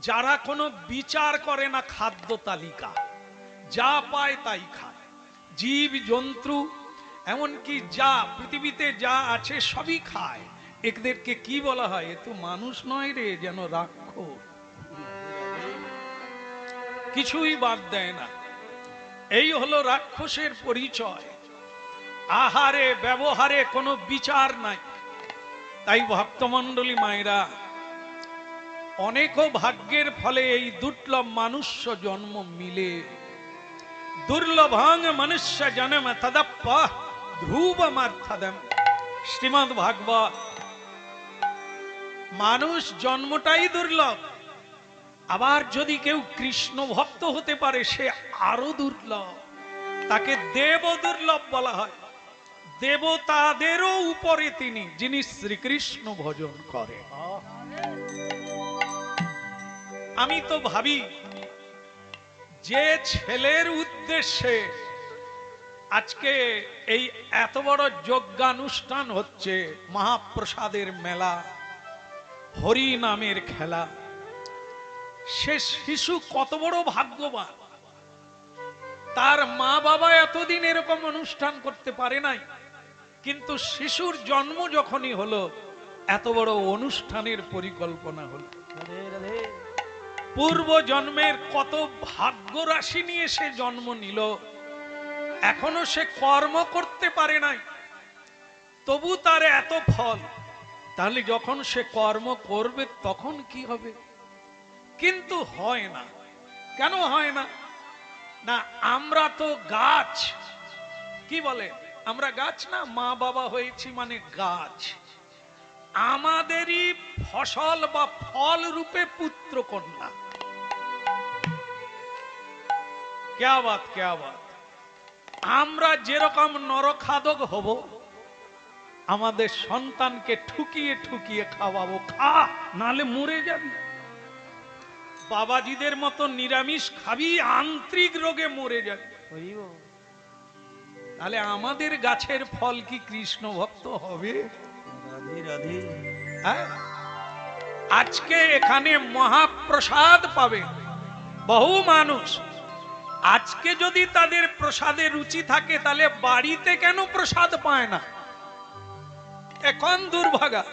যারা কোনো বিচার করে না খাদ্য তালিকা, যা পায় তাই খায়, জীব জন্তু এমনকি যা পৃথিবীতে যা আছে সবই খায়, এদেরকে কি বলা হয়? এ তো মানুষ নয় রে, যেন রাক্ষস, কিছুই বাদ দেয় না। এই হলো রাক্ষসের পরিচয়। আহারে ব্যবহারে কোনো বিচার নাই। তাই ভক্তমণ্ডলী মায়েরা, অনেকও ভাগ্যের ফলে এই দুর্লভ মানুষ্য জন্ম মিলে। দুর্লভং মনুষ্য জন্ম তদপ্প ধ্রুবমার্থদম। শ্রীমদ্ ভাগবত। মানুষ জন্মটাই দুর্লভ, আবার যদি কেউ কৃষ্ণ ভক্ত হতে পারে সে আরো দুর্লভ, তাকে দেব দুর্লভ বলা হয়। দেবতাদেরও উপরে তিনি, যিনি শ্রীকৃষ্ণ ভজন করেন। আমি তো ভাবি যে ছেলের উদ্দেশ্যে আজকে এই এত বড় যজ্ঞানুষ্ঠান হচ্ছে, মহাপ্রসাদের মেলা, হরি নামের খেলা, সে শিশু কত বড় ভাগ্যবান। তার মা বাবা এতদিন এরকম অনুষ্ঠান করতে পারে নাই, কিন্তু শিশুর জন্ম যখনই হলো এত বড় অনুষ্ঠানের পরিকল্পনা হলো। পূর্ব জন্মের কত ভাগ্য রাশি নিয়ে সে জন্ম নিল, এখনো সে কর্ম করতে পারে নাই, তবু তার এত ফল। তাহলে যখন সে কর্ম করবে তখন কি হবে? কিন্তু হয় না। কেন হয় না? না, আমরা তো গাছ, কি বলে, আমরা গাছ না, মা বাবা হয়েছি মানে গাছ। আমাদেরই ফসল বা ফল রূপে পুত্র কন্যা। ক্যা বাত, ক্যা বাত। আমরা যেরকম নরখাদক হব, আমাদের সন্তানকে ঠুকিয়ে ঠুকিয়ে খাওয়াবো, খা নালে মরে যাবি। বাবাজিদের মতো নিরামিষ খাবি, আন্ত্রিক রোগে মরে যাবি। তাহলে আমাদের গাছের ফল কি কৃষ্ণ ভক্ত হবে? হ্যাঁ? আজকে এখানে মহাপ্রসাদ পাবে বহু মানুষ। আজকে যদি তাদের প্রসাদে রুচি থাকে, তাহলে বাড়িতে কেন প্রসাদ পায় না? এখন দুর্ভাগা।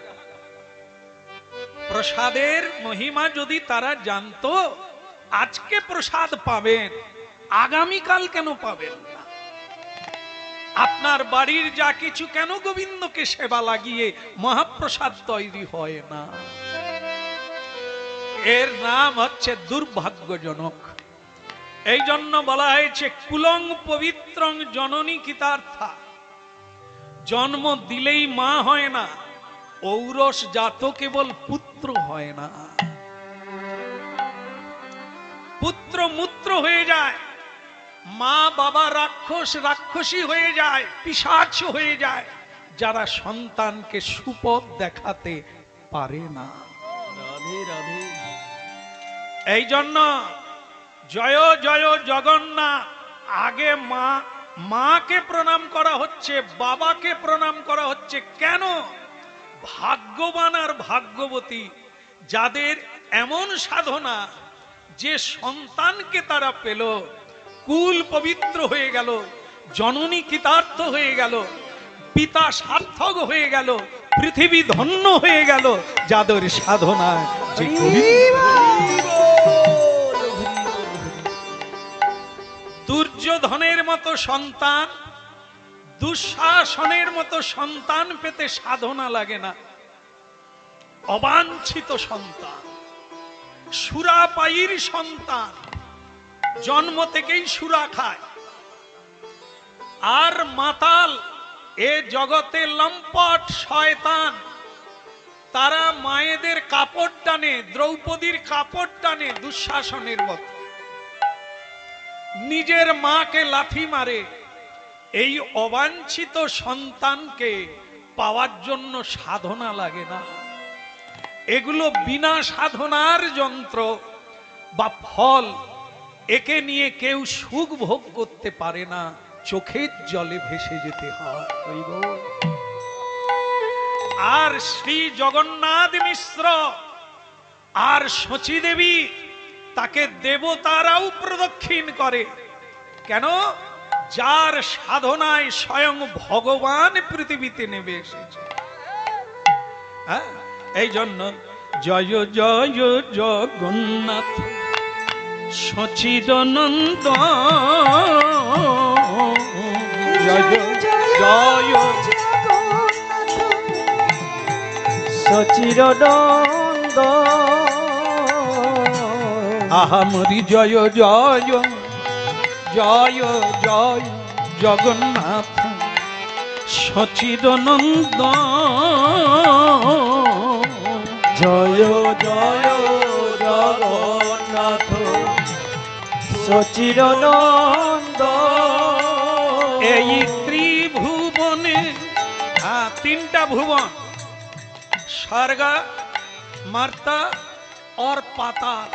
প্রসাদের মহিমা যদি তারা জানতো, আজকে প্রসাদ পাবেন, আগামীকাল কেন পাবেন না? আপনার বাড়ির যা কিছু কেন গোবিন্দকে সেবা লাগিয়ে মহাপ্রসাদ তৈরি হয় না? এর নাম হচ্ছে দুর্ভাগ্যজনক। এই জন্য বলা হয়েছে কুলং পবিত্রং জননী কৃতার্থা। জন্ম দিলেই মা হয় না, ঔরস জাত কেবল পুত্র হয় না। পুত্র মূত্র হয়ে যায়, মা বাবা রাক্ষস রাক্ষসী হয়ে যায়, পিশাচ হয়ে যায়, যারা সন্তানকে সুপথ দেখাতে পারে না। রাধে রাধে। এই জন্য জয় জয় জগন্নাথ। আগে মাকে প্রণাম করা হচ্ছে, বাবাকে প্রণাম করা হচ্ছে। কেন? ভাগ্যবান আর ভাগ্যবতী যাদের এমন সাধনা যে সন্তানকে তারা পেল, কুল পবিত্র হয়ে গেল, জননী কৃতার্থ হয়ে গেল, পিতা সার্থক হয়ে গেল, পৃথিবী ধন্য হয়ে গেল, যাদের সাধনা দুর্যোধনের মতো সন্তান, দুঃশাসনের মতো সন্তান পেতে সাধনা লাগে না। অবাঞ্ছিত সন্তান, সুরাপায়ীর সন্তান, জন্ম থেকেই সুরা খায়। আর মাতাল এ জগতে লম্পট শয়তান, তারা মায়েদের কাপড় টানে, দ্রৌপদীর কাপড় টানে দুঃশাসনের মতো, নিজের মাকে লাথি মারে। এই অবাঞ্ছিত সন্তানকে পাওয়ার জন্য সাধনা লাগে না। এগুলো বিনা সাধনার যন্ত্র বা ফল। একে নিয়ে কেউ সুখ ভোগ করতে পারে না, চোখের জলে ভেসে যেতে হয়। আর শ্রী জগন্নাথ মিশ্র আর শচী দেবী তাকে দেবতারাও প্রদক্ষিণ করে। কেন? যার সাধনায় স্বয়ং ভগবান পৃথিবীতে নেমে এসেছে। হ্যাঁ, এই জন্য জয় জয় জগন্নাথ সচিদানন্দ, জয় জয় সচিদানন্দ, আহামরি জয় জয় জয় জয় জগন্নাথ সচিদানন্দ, জয় জয় জগন্নাথ সচিদানন্দ। এই ত্রিভুবনে তিনটা ভুবন, স্বর্গ মার্তা और পাতাল,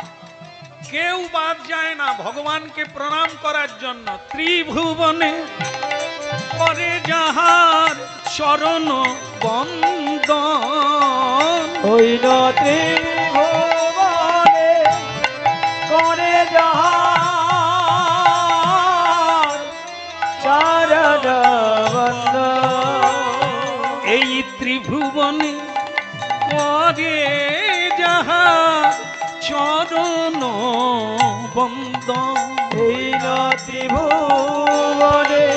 কেউ বাদ যায় না ভগবানকে প্রণাম করার জন্য। ত্রিভুবনে করে যাহার চরণ বন্দন, হইল ত্রিভুবনে করে যাহার চরণ বন্দন। এই ত্রিভুবনে করে যাহার চরণ বন্দন, হইল ত্রিভুবনে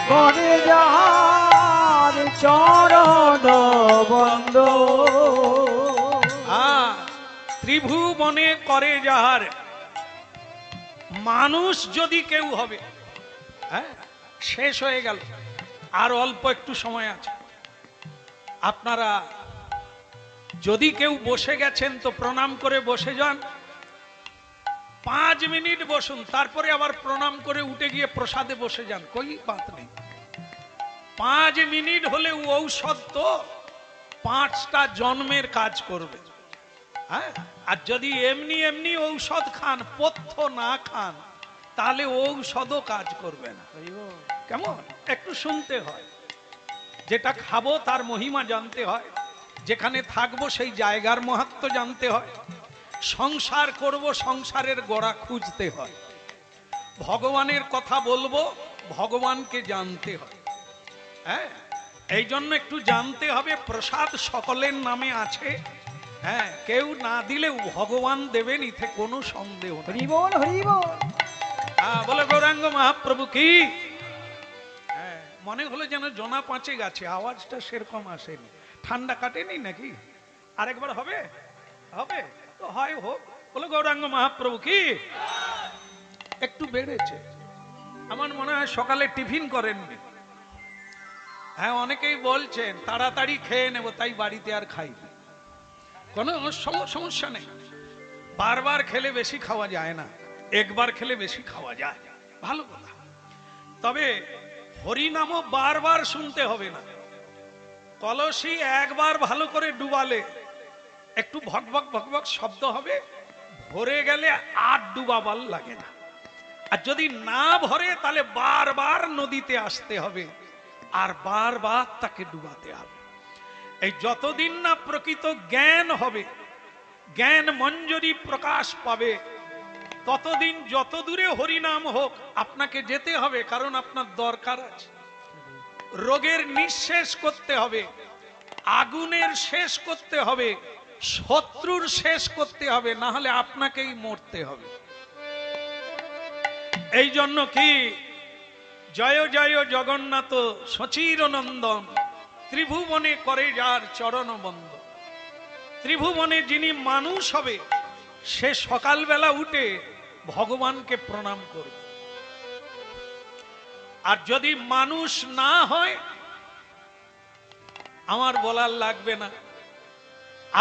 করে যাহার চরণ বন্দন। ত্রিভুবনে করে যাহার, মানুষ যদি কেউ হবে, হ্যাঁ শেষ হয়ে গেল, আর অল্প একটু সময় আছে। আপনারা যদি কেউ বসে গেছেন তো প্রণাম করে বসে যান, 5 মিনিট বসুন, তারপরে আবার প্রণাম করে উঠে গিয়ে প্রসাদে বসে যান, কই বাত নেই। 5 মিনিট হলে ঔষধ তো 5টা জন্মের কাজ করবে। হ্যাঁ, আর যদি এমনি এমনি ঔষধ খান, পথ্য না খান, তাহলে ঔষধও কাজ করবে না। কেমন? একটু শুনতে হয়, যেটা খাবো তার মহিমা জানতে হয়, যেখানে থাকবো সেই জায়গার মাহাত্ম্য জানতে হয়, সংসার করব সংসারের গোড়া খুঁজতে হয়, ভগবানের কথা বলবো ভগবানকে জানতে হয়। হ্যাঁ, এই জন্য একটু জানতে হবে। প্রসাদ সকলের নামে আছে, হ্যাঁ, কেউ না দিলেও ভগবান দেবেন, ইথে কোনো সন্দেহ নেই। হরি বল, হরি বল। বলে গৌরাঙ্গ মহাপ্রভু কি। হ্যাঁ, মনে হলো যেন জনা পাঁচে গেছে, আওয়াজটা সেরকম আসেনি। ঠান্ডা কাটেনি নাকি? আরেকবার হবে? হবে তো হয় হোক। বলে গৌরাঙ্গ মহাপ্রভু কি। একটু বেড়েছে, আমার মনে হয় সকালে টিফিন করেননি। হ্যাঁ, অনেকেই বলছেন তাড়াতাড়ি খেয়ে নেব, তাই বাড়িতে আর খাই। কোনো সমস্যা নেই, বারবার খেলে বেশি খাওয়া যায় না, একবার খেলে বেশি খাওয়া যায়, ভালো কথা। তবে হরিনামও বারবার শুনতে হবে না। কলসি একবার ভালো করে ডুবালে একটু ভকভক ভকভক শব্দ হবে, ভরে গেলে আর ডুবাবার লাগে না। আর যদি না ভরে তাহলে বারবার নদীতে আসতে হবে আর বারবার তাকে ডুবাতে হবে। এই যতদিন না প্রকৃত জ্ঞান হবে, জ্ঞান মঞ্জরি প্রকাশ পাবে, ততদিন যত দূরে হরিনাম হোক আপনাকে যেতে হবে, কারণ আপনার দরকার আছে। রোগের নিঃশেষ করতে হবে, আগুনের শেষ করতে হবে, শত্রুর শেষ করতে হবে, না হলে আপনাকেই মরতে হবে। এই জন্য কি জয় জয় জগন্নাথ সচিরনন্দন, ত্রিভুবনে করে যার চরণ বন্দ। ত্রিভুবনে যিনি মানুষ হবে সে সকালবেলা উঠে ভগবানকে প্রণাম করবে। আর যদি মানুষ না হয়, আমার বলার লাগবে না,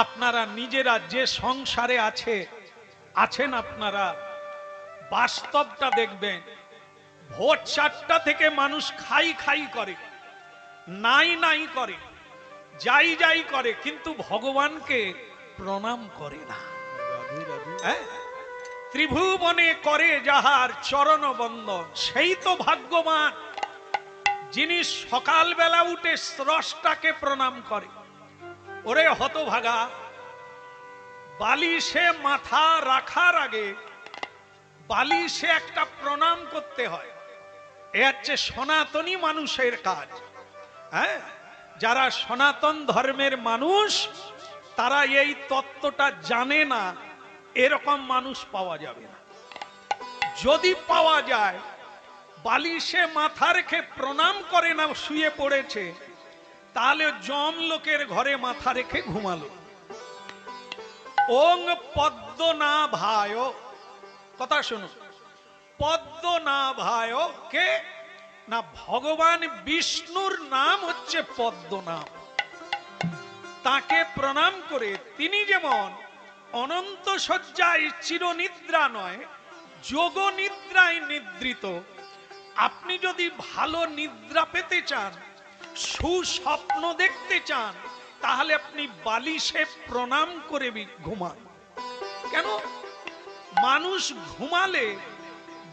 আপনারা নিজেরা যে সংসারে আছেন আপনারা বাস্তবটা দেখবেন। ভোর 4টা থেকে মানুষ খাই খাই করে, নাই নাই করে, যাই যাই করে, কিন্তু ভগবানকে প্রণাম করে না। ত্রিভুবনে করে যাহার চরণ বন্দন, সেই তো ভাগ্যবান যিনি সকালবেলা উঠে স্রষ্টাকে প্রণাম করে। ওরে হতভাগা, বালিশে মাথা রাখার আগে বালিশে একটা প্রণাম করতে হয়। এ হচ্ছে সনাতনী মানুষের কাজ। হ্যাঁ, যারা সনাতন ধর্মের মানুষ তারা এই তত্ত্বটা জানে না, এরকম মানুষ পাওয়া যাবে না। যদি পাওয়া যায় বালিশে মাথা রেখে প্রণাম করে না, শুয়ে পড়েছে, তাহলে জম লোকের ঘরে মাথা রেখে ঘুমালো। ওং পদ্মনাভায়, কথা শুনো, পদ্মনাভায় কে না, ভগবান বিষ্ণুর নাম হচ্ছে পদ্মনাভ। তাকে প্রণাম করে তিনি যেমন অনন্ত শয্যায় চিরনিদ্রা নয়, যোগ নিদ্রায় নিদ্রিত। আপনি যদি ভালো নিদ্রা পেতে চান, সুস্বপ্ন দেখতে চান, তাহলে আপনি বালিশে প্রণাম করে ঘুমান। কেন? মানুষ ঘুমালে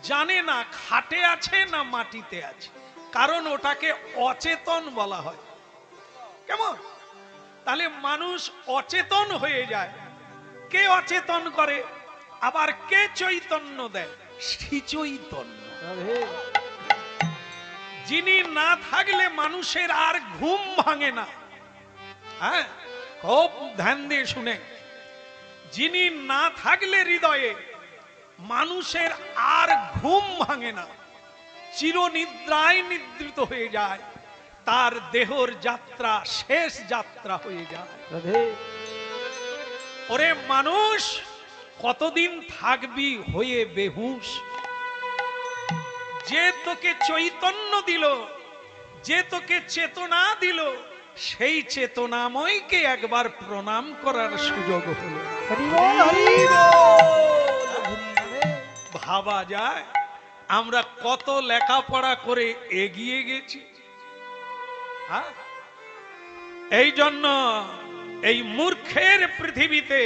জানে না খাটে আছে না মাটিতে আছে, কারণ ওটাকে অচেতন বলা হয়। কেমন? তাহলে মানুষ অচেতন হয়ে যায়। কে অচেতন করে? আবার কে চৈতন্য দেয়? শ্রী চৈতন্য। যিনি না থাকলে মানুষের আর ঘুম ভাঙে না। হ্যাঁ, খুব ধ্যান দিয়ে শুনে, যিনি না থাকলে হৃদয়ে মানুষের আর ঘুম ভাঙে না, চিরনিদ্রায় নিদ্রিত হয়ে যায়, তার দেহর যাত্রা শেষ যাত্রা হয়ে যায়। ওরে মানুষ, কতদিন থাকবি হয়ে বেহুশ? যে তোকে চৈতন্য দিল, যে তোকে চেতনা দিল, সেই চেতনাময়কে একবার প্রণাম করার সুযোগ হলো। ভাবা যায় আমরা কত লেখাপড়া করে এগিয়ে গেছি। হ্যাঁ, এই জন্য এই মূর্খের পৃথিবীতে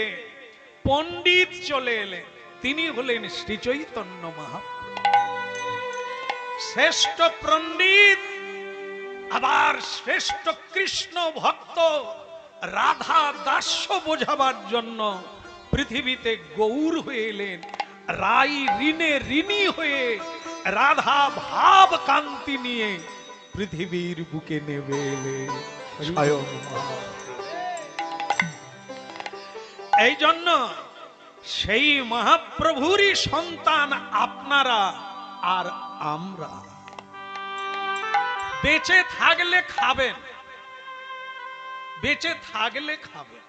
পণ্ডিত চলে এলেন, তিনি হলেন শ্রী চৈতন্য মহাপ্রভু। শ্রেষ্ঠ পণ্ডিত, আবার শ্রেষ্ঠ কৃষ্ণ ভক্ত রাধা দাস্য বোঝাবার জন্য পৃথিবীতে গৌর হয়ে এলেন। রাই ঋণে ঋণী হয়ে রাধা ভাব কান্তি নিয়ে পৃথিবীর বুকে নেমে এলেন স্বয়ং মহাপ্রভু। এই জন্য সেই মহাপ্রভুরই সন্তান আপনারা আর আমরা। বেঁচে থাকলে খাবেন, বেঁচে থাকলে খাবেন।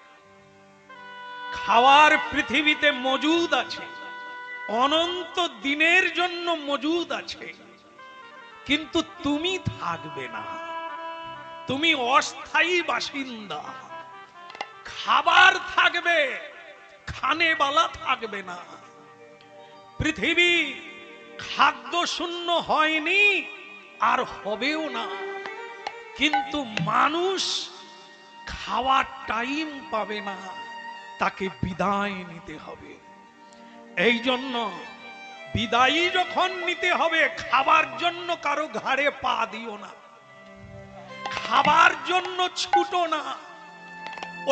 খাওয়ার পৃথিবীতে মজুদ আছে, অনন্ত দিনের জন্য মজুদ আছে, কিন্তু তুমি থাকবে না, তুমি অস্থায়ী বাসিন্দা। খাবার থাকবে, খানেবালা থাকবে না। পৃথিবী খাদ্য শূন্য হয়নি, আর হবেও না, কিন্তু মানুষ খাওয়ার টাইম পাবে না, তাকে বিদায় নিতে হবে। এই জন্য বিদায়ী যখন নিতে হবে, খাবার জন্য কারো ঘাড়ে পা দিও না, খাবার জন্য ছুটো না।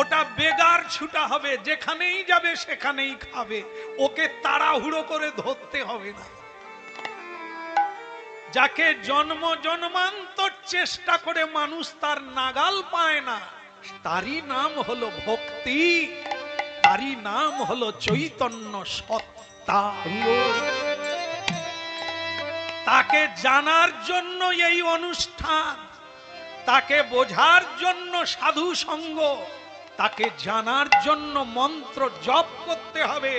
ওটা বেগার ছুটা হবে, যেখানেই যাবে সেখানেই খাবে, ওকে তাড়াহুড়ো করে ধরতে হবে না। যাকে জন্ম জন্মান্তর চেষ্টা করে মানুষ তার নাগাল পায় না, তারই নাম হলো ভক্তি, তারই নাম হলো চৈতন্য সত্তা। তাকে জানার জন্য এই অনুষ্ঠান, তাকে বোঝার জন্য সাধু সঙ্গ, তাকে জানার জন্য মন্ত্র জপ করতে হবে।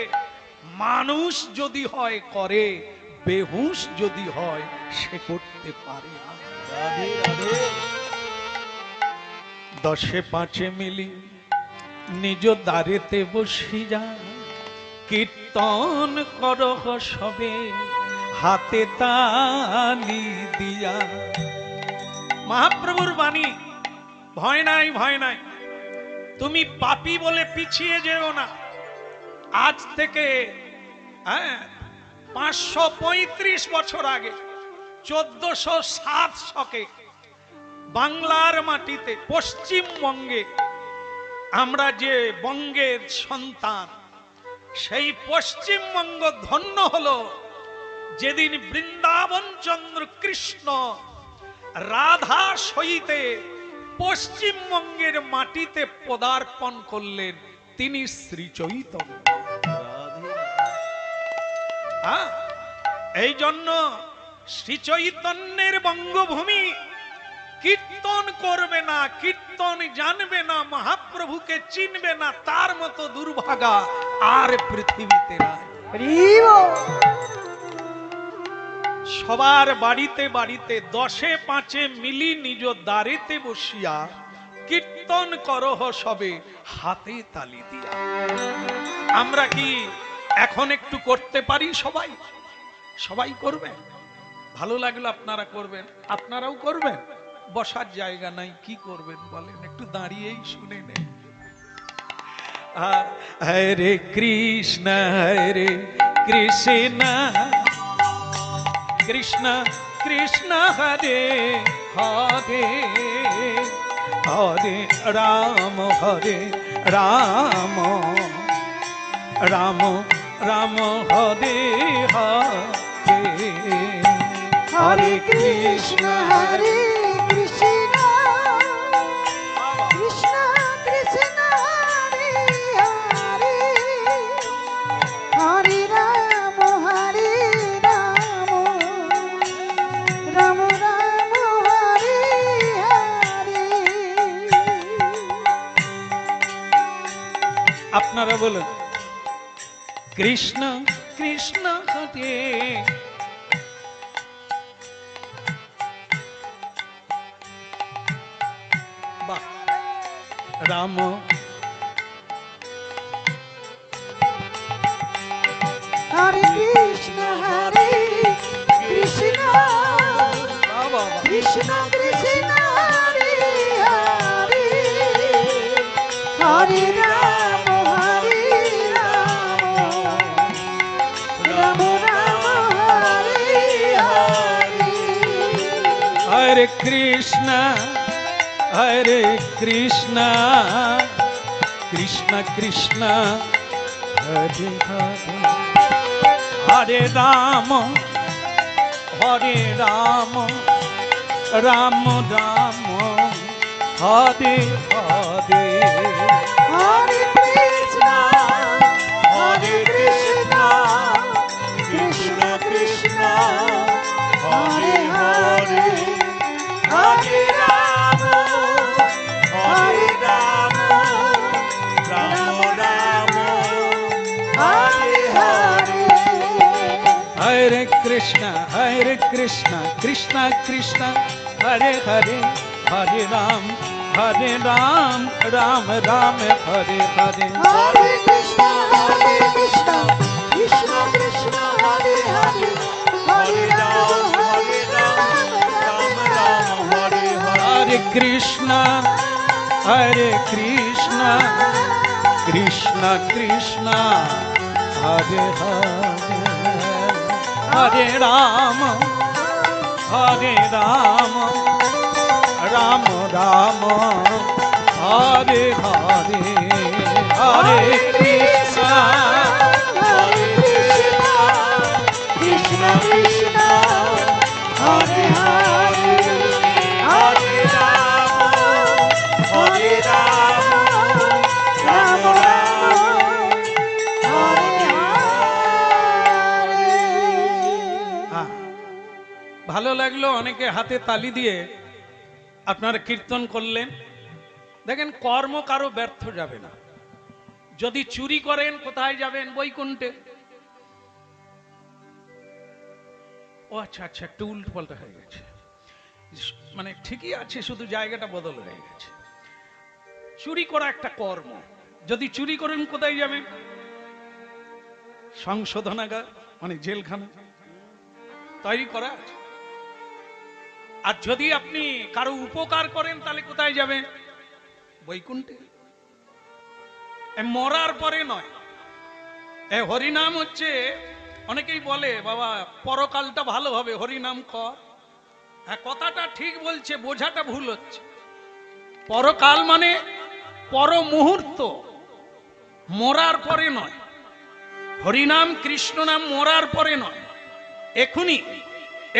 মানুষ যদি হয় করে, বেহুশ যদি হয় সে করতে পারে না। রাধে রাধে। দশে পাঁচে মিলি নিজ দ্বারেতে বসি যা, কীর্তন করহ সবে হাতে তালি দিয়া। মহাপ্রভুর বাণী, ভয় নাই ভয় নাই, তুমি পাপী বলে পিছিয়ে যেও না। আজ থেকে 535 বছর আগে 1407 শকে বাংলার মাটিতে, পশ্চিমবঙ্গে, আমরা যে বঙ্গের সন্তান, সেই পশ্চিমবঙ্গ ধন্য হলো যেদিন বৃন্দাবন চন্দ্র কৃষ্ণ রাধা সহিতে পশ্চিমবঙ্গের মাটিতে পদার্পণ করলেন, তিনি শ্রী চৈতন্য। এই জন্য শ্রী চৈতন্যের বঙ্গভূমি কীর্তন করবে না, কীর্তন জানবে না, মহাপ্রভুকে চিনবে না, তার মতো দুর্ভাগা আর পৃথিবীতে নাই। সবার বাড়িতে বাড়িতে 10-5 মিলি নিজ দ্বারেতে বসিয়া কীর্তন করহ সবে হাতে তালি দিয়া। আমরা কি এখন একটু করতে পারি? সবাই সবাই করবেন? ভালো লাগলো আপনারা করবেন, আপনারাও করবেন। বসার জায়গা নাই, কি করবেন বলেন? একটু দাঁড়িয়েই শুনে নেন। হরে কৃষ্ণ কৃষ্ণ কৃষ্ণ কৃষ্ণ হরে হরে হরে রাম হরে রাম রাম রাম হরে হরে হরে কৃষ্ণ হরে কৃষ্ণ কৃষ্ণ কৃষ্ণ হরে হরে হরে রাম রাম রাম হরে হরে। আপনারা বলুন কৃষ্ণ কৃষ্ণ হরে রাম হরে কৃষ্ণ কৃষ্ণ কৃষ্ণ কৃষ্ণ হরে হরে হরে রাম রাম রাম হরে হরে। হরে কৃষ্ণ কৃষ্ণ কৃষ্ণ হরে হরে হরে রাম রাম রাম হরে হরে হরে কৃষ্ণ কৃষ্ণ কৃষ্ণ হরে হরে হরে রাম রাম রাম হরে হরে। हरे कृष्णा कृष्णा कृष्णा हरे हरे हरे राम राम राम हरे हरे। हरे कृष्ण कृष्ण कृष्ण हरे हरे हरे राम राम हरे हरे। हरे कृष्णा कृष्णा कृष्णा हरे हरे हरे राम राम राम हरे हरे हरे कृष्णा कृष्ण कृष्ण हरे हरे हरे राम राम हरे हरे। ভালো লাগলো, অনেকে হাতে তালি দিয়ে আপনারা কীর্তন করলেন। দেখেন কর্ম কারো ব্যর্থ যাবে না। যদি চুরি করেন কোথায় যাবেন? বৈকুণ্ঠে। ও আচ্ছা আচ্ছা, একটু উল্টো পাল্টা হয়ে গেছে, মানে ঠিকই আছে, শুধু জায়গাটা বদল হয়ে গেছে। চুরি করা একটা কর্ম। যদি চুরি করেন কোথায় যাবেন? সংশোধনাগার, মানে জেলখানা তৈরি করা আছে। আর যদি আপনি কারো উপকার করেন তাহলে কোথায় যাবেন? বৈকুণ্ঠে। মরার পরে নয়। হরিনাম হচ্ছে, অনেকেই বলে বাবা পরকালটা ভালো হবে, হরিনাম কর। হ্যাঁ, কথাটা ঠিক বলছে, বোঝাটা ভুল হচ্ছে। পরকাল মানে পর মুহূর্ত, মরার পরে নয়। হরিনাম কৃষ্ণ নাম মরার পরে নয়, এখুনি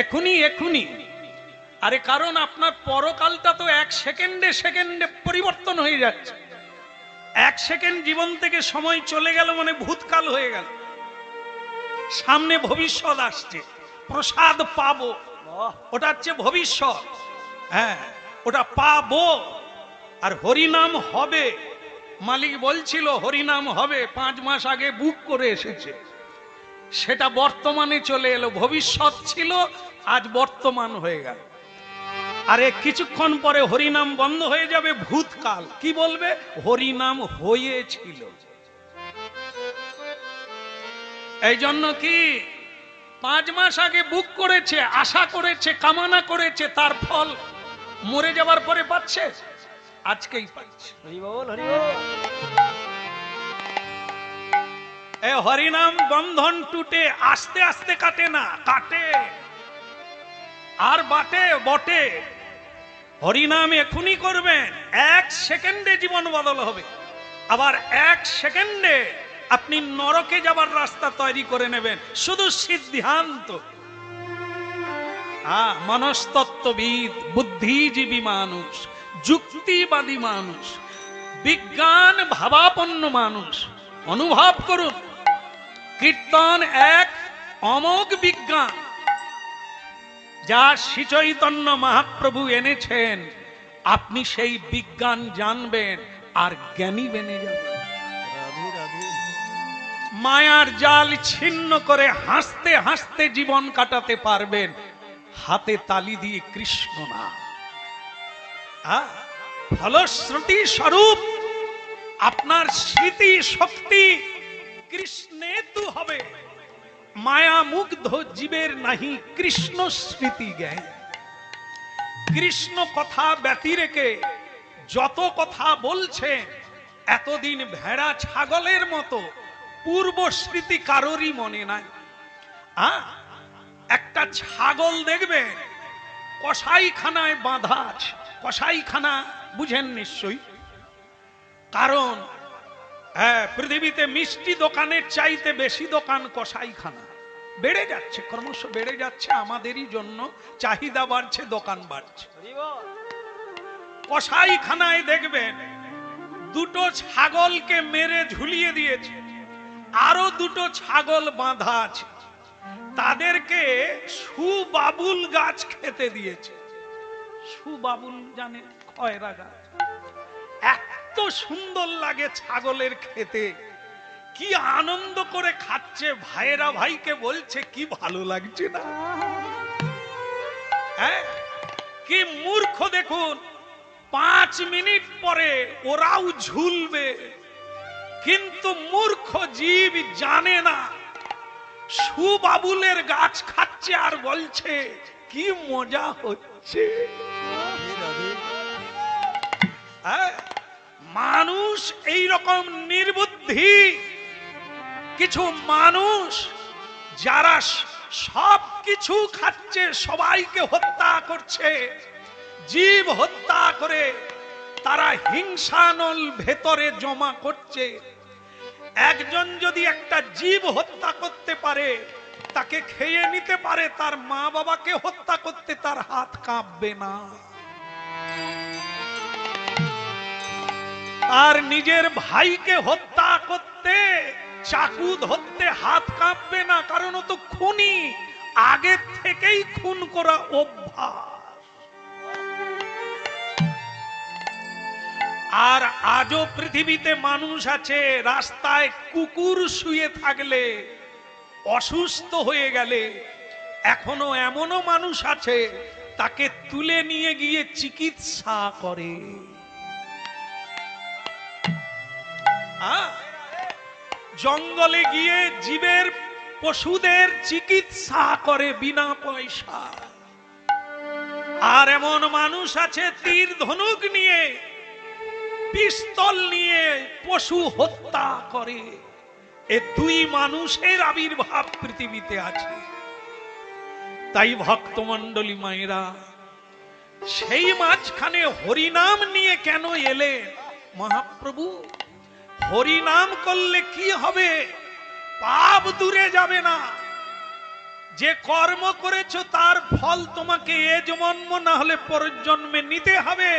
এখুনি এখুনি। আরে কারণ আপনার পরকালটা তো এক সেকেন্ডে সেকেন্ডে পরিবর্তন হয়ে যাচ্ছে। এক সেকেন্ড জীবন থেকে সময় চলে গেল মানে ভূতকাল হয়ে গেল, সামনে ভবিষ্যৎ আসছে, প্রসাদ পাবো, ওটা হচ্ছে ভবিষ্যৎ। হ্যাঁ, ওটা পাবো। আর হরিনাম হবে, মালিক বলছিল হরিনাম হবে, 5 মাস আগে বুক করে এসেছে, সেটা বর্তমানে চলে এলো। ভবিষ্যৎ ছিল, আজ বর্তমান হয়ে গেল। আরে কিছুক্ষণ পরে হরিনাম বন্ধ হয়ে যাবে, ভূতকাল। কি বলবে? হরিনাম হয়েছিল। এই জন্য কি 5 মাস আগে বুক করেছে, আশা করেছে, কামনা করেছে, তার ফল মরে যাবার পরে পাচ্ছে, আজকেই পাচ্ছে। হরি বল, হরি বল। এই হরিনাম বন্ধন টুটে আস্তে আস্তে কাটে না, কাটে আর বাটে বটে। হরিনাম এখনই করবেন, 1 সেকেন্ডে জীবন বদল হবে। আবার 1 সেকেন্ডে আপনি নরকে যাবার রাস্তা তৈরি করে নেবেন, শুধু সিদ্ধান্ত। মনস্তত্ত্ববিদ, বুদ্ধিজীবী মানুষ, যুক্তিবাদী মানুষ, বিজ্ঞান ভাবাপন্ন মানুষ অনুভব করুন, কীর্তন এক অমোঘ বিজ্ঞান, যা শ্রী চৈতন্য মহাপ্রভু এনেছেন। আপনি সেই বিজ্ঞান জানবেন আর জ্ঞানী বেনে যাবেন। মায়ার জাল ছিন্ন করে হাসতে হাসতে জীবন কাটাতে পারবেন, হাতে তালি দিয়ে কৃষ্ণ নাম। ফলশ্রুতি স্বরূপ আপনার স্মৃতি শক্তি কৃষ্ণেতু হবে। মায়া মুগ্ধ জীবের নাহি কৃষ্ণ স্মৃতি জ্ঞান। কৃষ্ণ কথা ব্যতিরেকে যত কথা বলছে, এতদিন ভেড়া ছাগলের মতো পূর্ব স্মৃতি কারোরই মনে নাই। একটা ছাগল দেখবেন কসাইখানায় বাঁধা আছে। কসাইখানা বুঝেন নিশ্চয়ই, কারণ পৃথিবীতে মিষ্টি দোকানের চাইতে বেশি দোকান কসাইখানা। বেড়ে যাচ্ছে, ক্রমশ বেড়ে যাচ্ছে, আমাদেরই জন্য চাহিদা বাড়ছে, দোকান বাড়ছে। কসাইখানায় দেখবেন 2টো ছাগলকে মেরে ঝুলিয়ে দিয়েছে, আরো 2টো ছাগল বাঁধা আছে, তাদেরকে সুবাবুল গাছ খেতে দিয়েছে। সুবাবুল জানে, খয়রা গাছ। এত সুন্দর লাগে ছাগলের খেতে, কি আনন্দ করে খাচ্ছে। ভাইয়েরা ভাইকে বলছে কি ভালো লাগছে না। কি মূর্খ দেখুন, 5 মিনিট পরে ওরাও ঝুলবে, কিন্তু মূর্খ জীব জানে না সুবাবুলের গাছ খাচ্ছে আর বলছে কি মজা হচ্ছে। মানুষ এই রকম নির্বুদ্ধি। কিছু মানুষ যারা সব কিছু খাচ্ছে, সবাইকে হত্যা করছে, জীব হত্যা করে তারা হিংসানল ভেতরে জমা করছে। একজন যদি একটা জীব হত্যা করতে পারে, তাকে খেয়ে নিতে পারে, তার মা বাবাকে হত্যা করতে তার হাত কাঁপবে না। আর নিজের ভাইকে হত্যা করতে, চাকু ধরতে হাত কাঁপবে না, কারণ ও তো খুনি, আগে থেকেই খুন করা অভ্যাস। আর আজও পৃথিবীতে মানুষ আছে, রাস্তায় কুকুর শুয়ে থাকলে, অসুস্থ হয়ে গেলে, এখনো এমনও মানুষ আছে তাকে তুলে নিয়ে গিয়ে চিকিৎসা করে। জঙ্গলে গিয়ে জীবের, পশুদের চিকিৎসা করে বিনা পয়সা। আর এমন মানুষ আছে তীর ধনুক নিয়ে, পিস্তল নিয়ে পশু হত্যা করে। এ 2 মানুষের আবির্ভাব পৃথিবীতে আছে। তাই ভক্তমণ্ডলী মায়েরা, সেই মাঝখানে হরিনাম নিয়ে কেন এলেন মহাপ্রভু? হরিনাম করলে কি হবে? পাপ দূরে যাবে না। যে কর্ম করেছো তার ফল তোমাকে এ জন্ম না হলে পরের জন্মে নিতে হবে।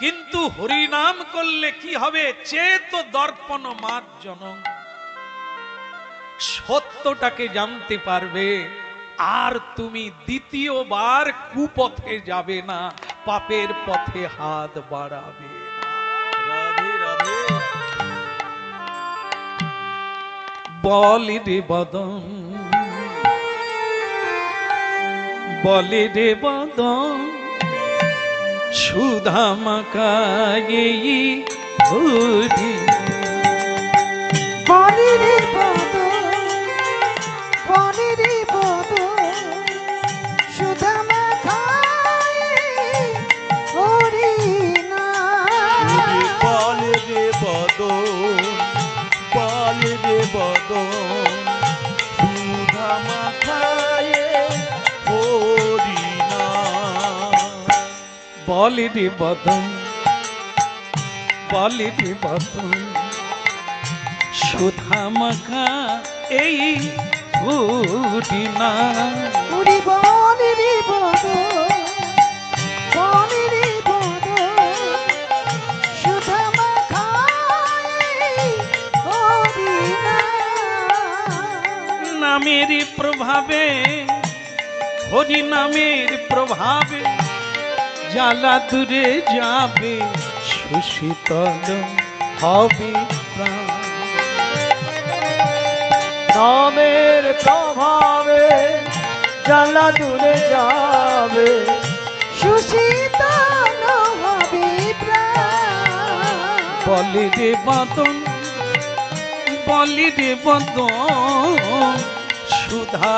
কিন্তু হরিনাম করলে কি হবে? চেত দর্পণ মার্জনম, সত্যটাকে জানতে পারবে, আর তুমি দ্বিতীয়বার কুপথে যাবে না, পাপের পথে হাত বাড়াবে না। রাধে রাধে। বলি রে বদন, বলি রে বদন, সুধা মাকায়ে হরি। বলি রে পদ, বলি রে পদ, সুধা মাখায় হরি নাম। বল রে বদন, বল রে বদন, সুধা মাখায়ে হরি নাম। বলি রে বদন, বলি রে বদন, সুধা মাখা এই হরি নাম। হরি বলি রে পদ, বলি রে পদ, সুধা মাখায় হরি নাম। নামের প্রভাবে, হরি নামের প্রভাবে জ্বালা দূরে যাবে, সুশীতল হবে প্রাণ। নামের প্রভাবে জ্বালা দূরে যাবে, সুশীতল হবে প্রাণ। বলি রে বদন, বলি রে বদন, সুধা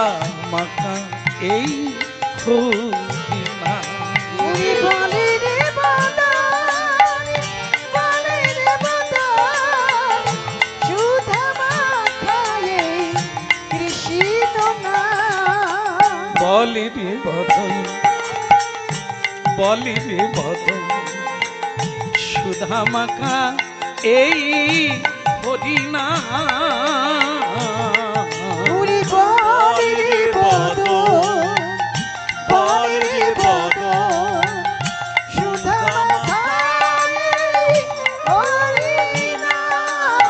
মাখা এই হরি নাম। হরি বলি রে বদন, বলি রে বদন, সুধা মাখায়ে কৃষ্ণ নাম। বলি রে বদন, বলি রে বদন, সুধা মাখা এই হরি নাম। হরি বলি রে বদন, বলি রে বদন, সুধা মাখায়ে হরি নাম।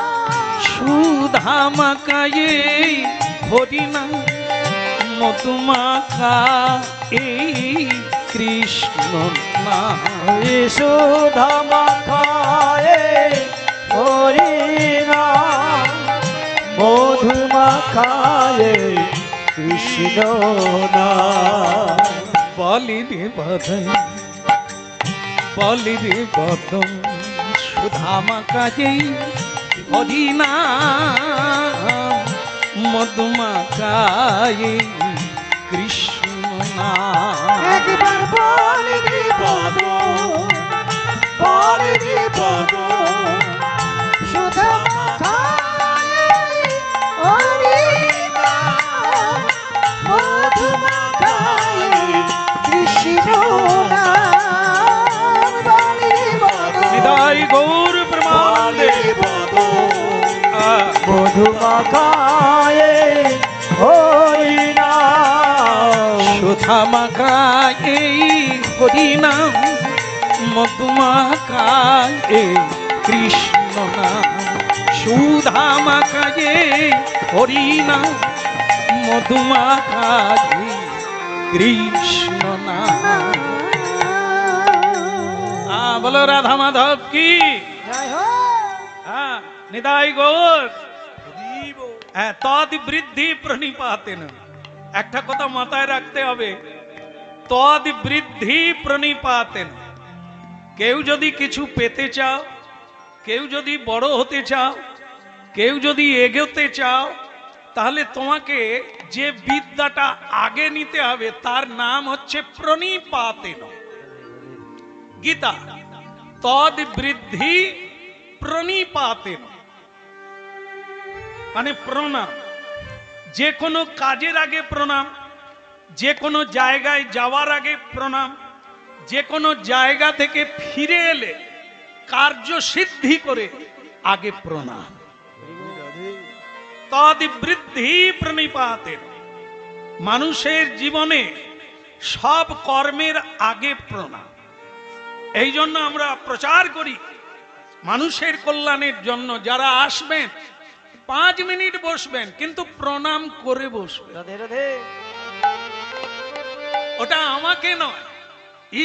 সুধা মাখা এই হরি নাম, মধুমাখা এই কৃষ্ণ নাম। সুধা মাখায়ে হরি নাম, মধু মাখায়ে কৃষ্ণ নাম। বলি রে বদন, বলি রে বদন, সুধা মাখা এই হরি নাম, মধুমাখা এই কৃষ্ণ নাম। একবার বলি রে বদন, বলি রে বদন, সুধা মাখায়ে হরি নাম, মধু মাখায়ে কৃষ্ণ নাম। বলি রে বদন, নিতাই গৌর প্রেমানন্দে। মধু মাখায়ে হরি নাম, সুধা মাখা এই হরি নাম, মধুমাখা এই কৃষ্ণ নাম। সুধা মাখা এই হরি নাম, মধুমাখা এই কৃষ্ণ নাম। বলো রাধা মাধব কি? জয় হো। হ্যাঁ, নিতাই গৌর। হ্যাঁ, তদ বৃদ্ধি প্রণিপাতেন। একটা কথা মাথায় রাখতে হবে, তদ বৃদ্ধি প্রণিপাতেন। কেউ যদি কিছু পেতে চাও, কেউ যদি বড় হতে চাও, কেউ যদি এগোতে চাও, তাহলে তোমাকে যে বিদ্যাটা আগে নিতে হবে তার নাম হচ্ছে প্রণিপাতেন। গীতা তদ বৃদ্ধি প্রণিপাতেন মানে প্রণাম। যে কোনো কাজের আগে প্রণাম, যে কোনো জায়গায় যাওয়ার আগে প্রণাম, যে কোনো জায়গা থেকে ফিরে এলে কার্য সিদ্ধি করে আগে প্রণাম। তদ্বৃদ্ধি প্রণিপাতেন। মানুষের জীবনে সব কর্মের আগে প্রণাম। এই জন্য আমরা প্রচার করি মানুষের কল্যাণের জন্য। যারা আসবেন 5 মিনিট বসবেন, কিন্তু প্রণাম করে বসবেন। রাধে রাধে। ওটা আমাকে নয়,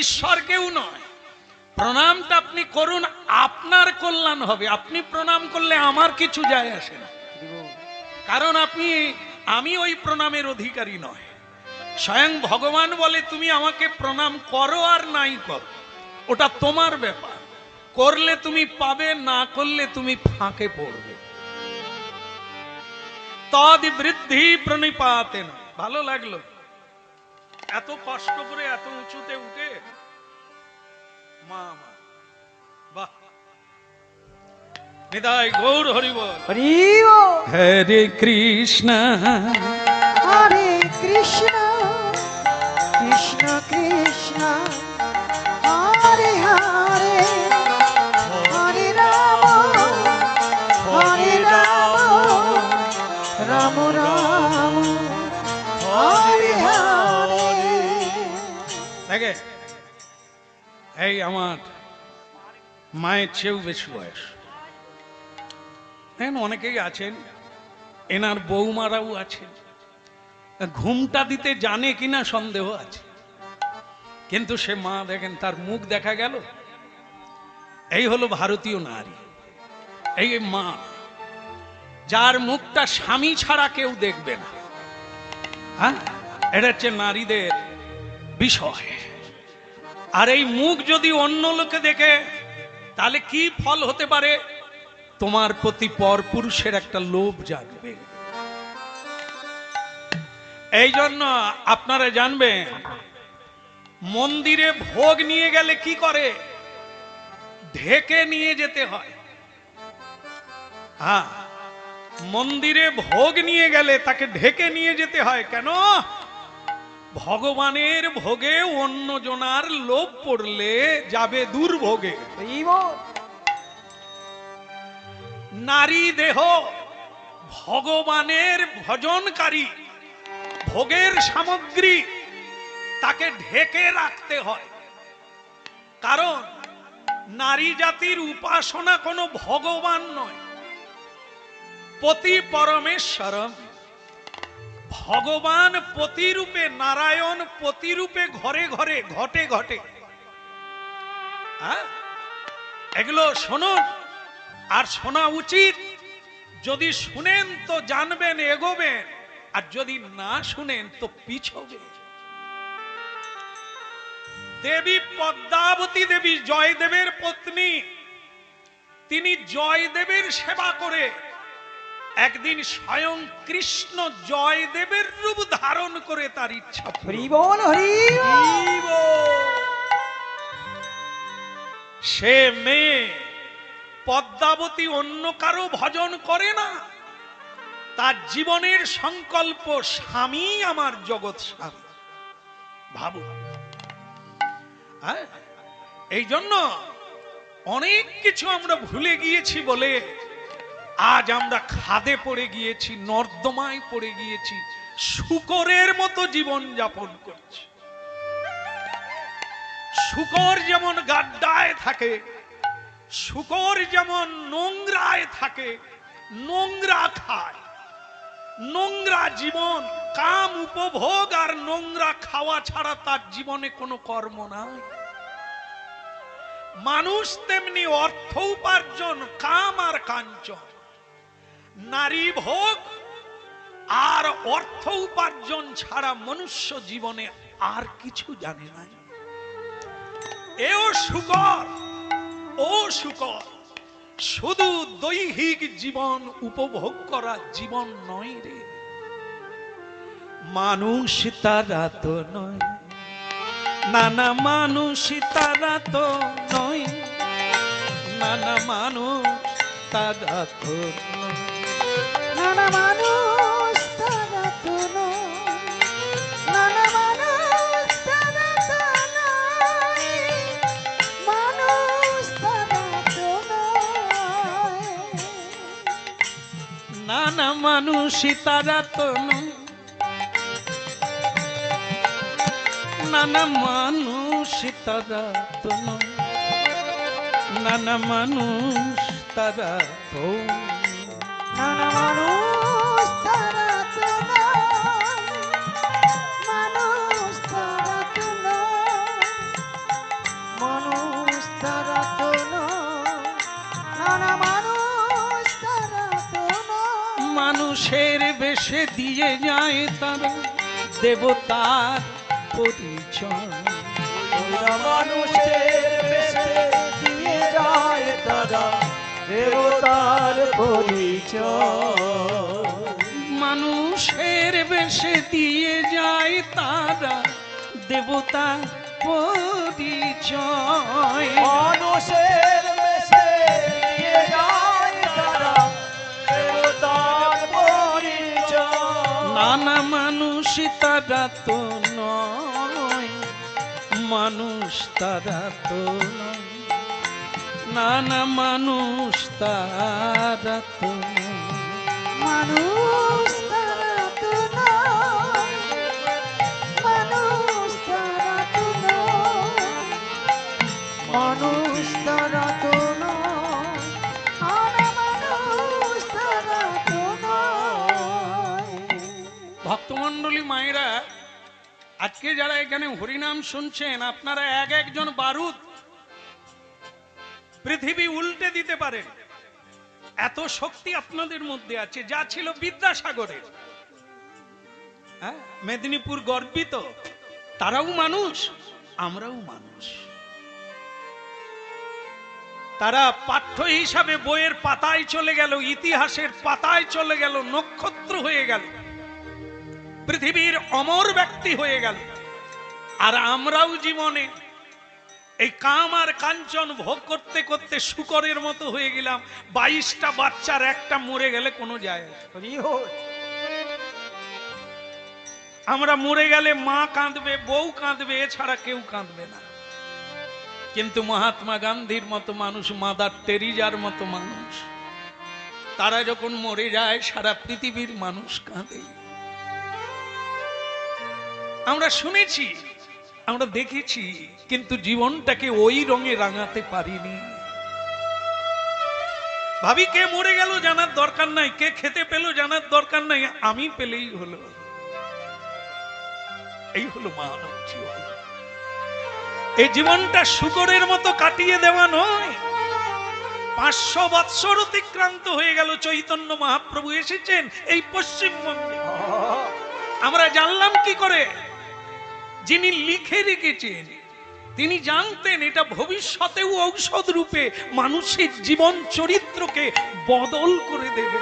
ঈশ্বরকেও নয়। প্রণামটা আপনি করুন, আপনার কল্যাণ হবে। আপনি প্রণাম করলে আমার কিছু যায় আসে না, কারণ আমি ওই প্রণামের অধিকারী নয়। স্বয়ং ভগবান বলে তুমি আমাকে প্রণাম করো আর নাই করো, ওটা তোমার ব্যাপার। করলে তুমি পাবে, না করলে তুমি ফাঁকে পড়বে। তদ্বৃদ্ধি প্রণিপাতেন। ভালো লাগলো এত কষ্ট করে এত উঁচুতে উঠে। মা মা বাহ, নিতাই গৌর হরি বল। হরি বল। হরে কৃষ্ণ হরে কৃষ্ণ কৃষ্ণ কৃষ্ণ হরে হরে হরে রাম রাম রাম হরে হরে। দেখে এই আমার মায়ের চেয়েও বেশি বয়স। দেখেন অনেকেই আছেন, এনার বৌমারাও আছেন, ঘুমটা দিতে জানে কিনা সন্দেহ আছে, কিন্তু সে মা দেখেন তার মুখ দেখা গেল। এই হলো ভারতীয় নারী, এই মা, যার মুখটা স্বামী ছাড়া কেউ দেখবে না। হ্যাঁ, এটা হচ্ছে নারীদের বিষয়। আর এই মুখ যদি অন্য লোকে দেখে, তাহলে কি ফল হতে পারে? তোমার প্রতি পরপুরুষের একটা লোভ জাগবে। এই জন্য আপনারা জানবেন, মন্দিরে ভোগ নিয়ে গেলে কি করে? ঢেকে নিয়ে যেতে হয়। হ্যাঁ, মন্দিরে ভোগ নিয়ে গেলে তাকে ঢেকে নিয়ে যেতে হয়। কেন? ভগবানের ভোগে অন্য জনার লোভ পড়লে যাবে দুর্ভোগে। হরি বল। নারী দেহ ভগবানের ভজনকারী, ভোগের সামগ্রী, তাকে ঢেকে রাখতে হয়। কারণ নারী জাতির উপাসনা কোনো ভগবান নয়, পতি পরমেশ্বরম। ভগবান পতিরূপে, নারায়ণ পতিরূপে ঘরে ঘরে, ঘটে ঘটে। এগুলো শুনুন, আর শোনা উচিত। যদি শুনেন তো জানবেন, এগোবেন, আর যদি না শুনেন তো পিছবে। দেবী পদ্মাবতী দেবী জয়দেবের পত্নী, তিনি জয়দেবের সেবা করে একদিন স্বয়ং কৃষ্ণ জয়দেবের রূপ ধারণ করে তার ইচ্ছা। হরি বল। হরি সে মেয়ে পদ্মাবতী অন্য কারো ভজন করে না, তার জীবনের সংকল্প স্বামী আমার জগৎ স্বামী। ভাবু, এই জন্য অনেক কিছু আমরা ভুলে গিয়েছি বলে আজ আমরা খাদে পড়ে গিয়েছি, নর্দমায় পড়ে গিয়েছি, শূকরের মতো জীবন যাপন করছি। শূকর যেমন গাড্ডায় থাকে, শূকর যেমন নোংরায় থাকে, নোংরা খায়, নোংরা জীবন, কাম উপভোগ আর নোংরা খাওয়া ছাড়া তার জীবনে কোনো কর্ম নাই। মানুষ তেমনি অর্থ উপার্জন, কাম আর কাঞ্চন, নারী ভোগ আর অর্থ উপার্জন ছাড়া মনুষ্য জীবনে আর কিছু জানে না। এও শূকর, ও শূকর, শুধু দৈহিক জীবন উপভোগ করা জীবন নয় রে। মানুষ তারা তো নয়, নানা মানুষ তারা তো নয়, নানা মানুষ তারা তো নয়, নানা মানুষ তারা তো নয়, নানা মানুষ তারা তো নয়, মানুষ তারা তো নয়, নানা মানুষ মানুষই তারা তো নয়, নানা মানুষ তারা তো নয়, নানা মানুষ তারা তো নানা মানুষ তারা তো নয়, মানুষ তারা তো নয়, মানুষ তারা তো নয়, নানা মানুষ তারা তো নয়। মানুষের বেশে দিয়ে যায় তারা দেবতার পরিচয়, মানুষের বেশে দিয়ে যায় তারা দেবতার পরিচয়। মানুষের বেশে দিয়ে যায় তারা দেবতার পরিচয়, মানুষের বেশে দিয়ে যায় তারা দেবতার পরিচয়। নানা মানুষ তারা তো নয়, মানুষ তারা তো নয়, নানা মানুষ তারা তো নয়। মানুষ তারা তো নয়, মানুষ তারা তো নয়, মানুষ তারা তো নয়, নানা মানুষ তারা তো নয়। ভক্তমণ্ডলী মায়েরা, আজকে যারা এখানে হরিনাম শুনছেন, আপনারা এক একজন বারুদ পৃথিবী উল্টে দিতে পারেন, এত শক্তি আপনাদের মধ্যে আছে। যা ছিল বিদ্যাসাগরের, হ্যাঁ, মেদিনীপুর গর্বিত, তারাও মানুষ, আমরাও মানুষ। তারা পাঠ্য হিসাবে বইয়ের পাতায় চলে গেল, ইতিহাসের পাতায় চলে গেল, নক্ষত্র হয়ে গেল, পৃথিবীর অমর ব্যক্তি হয়ে গেল। আর আমরাও জীবনে এই কাম আর কাঞ্চন ভোগ করতে করতে শুকরের মতো হয়ে গেলাম। 22টা বাচ্চার একটা মরে গেলে কোনো যায় আসে না। আমরা মরে গেলে মা কাঁদবে, বউ কাঁদবে, এছাড়া কেউ কাঁদবে না। কিন্তু মহাত্মা গান্ধীর মতো মানুষ, মাদার টেরিজার মতো মানুষ, তারা যখন মরে যায় সারা পৃথিবীর মানুষ কাঁদে। আমরা শুনেছি, আমরা দেখেছি, কিন্তু জীবনটাকে ওই রঙে রাঙাতে পারিনি। ভাবি কে মরে গেল জানার দরকার নাই, কে খেতে পেল জানার দরকার নাই, আমি পেলেই হলো। এই হলো মানব জীবন। এই জীবনটা শুকরের মতো কাটিয়ে দেওয়া নয়। 500 বৎসর অতিক্রান্ত হয়ে গেল, চৈতন্য মহাপ্রভু এসেছেন এই পশ্চিমবঙ্গে। আমরা জানলাম কি করে? যিনি লিখে রেখেছেন তিনি জানতেন এটা ভবিষ্যতেও ঔষধ রূপে মানুষের জীবন চরিত্রকে বদল করে দেবে।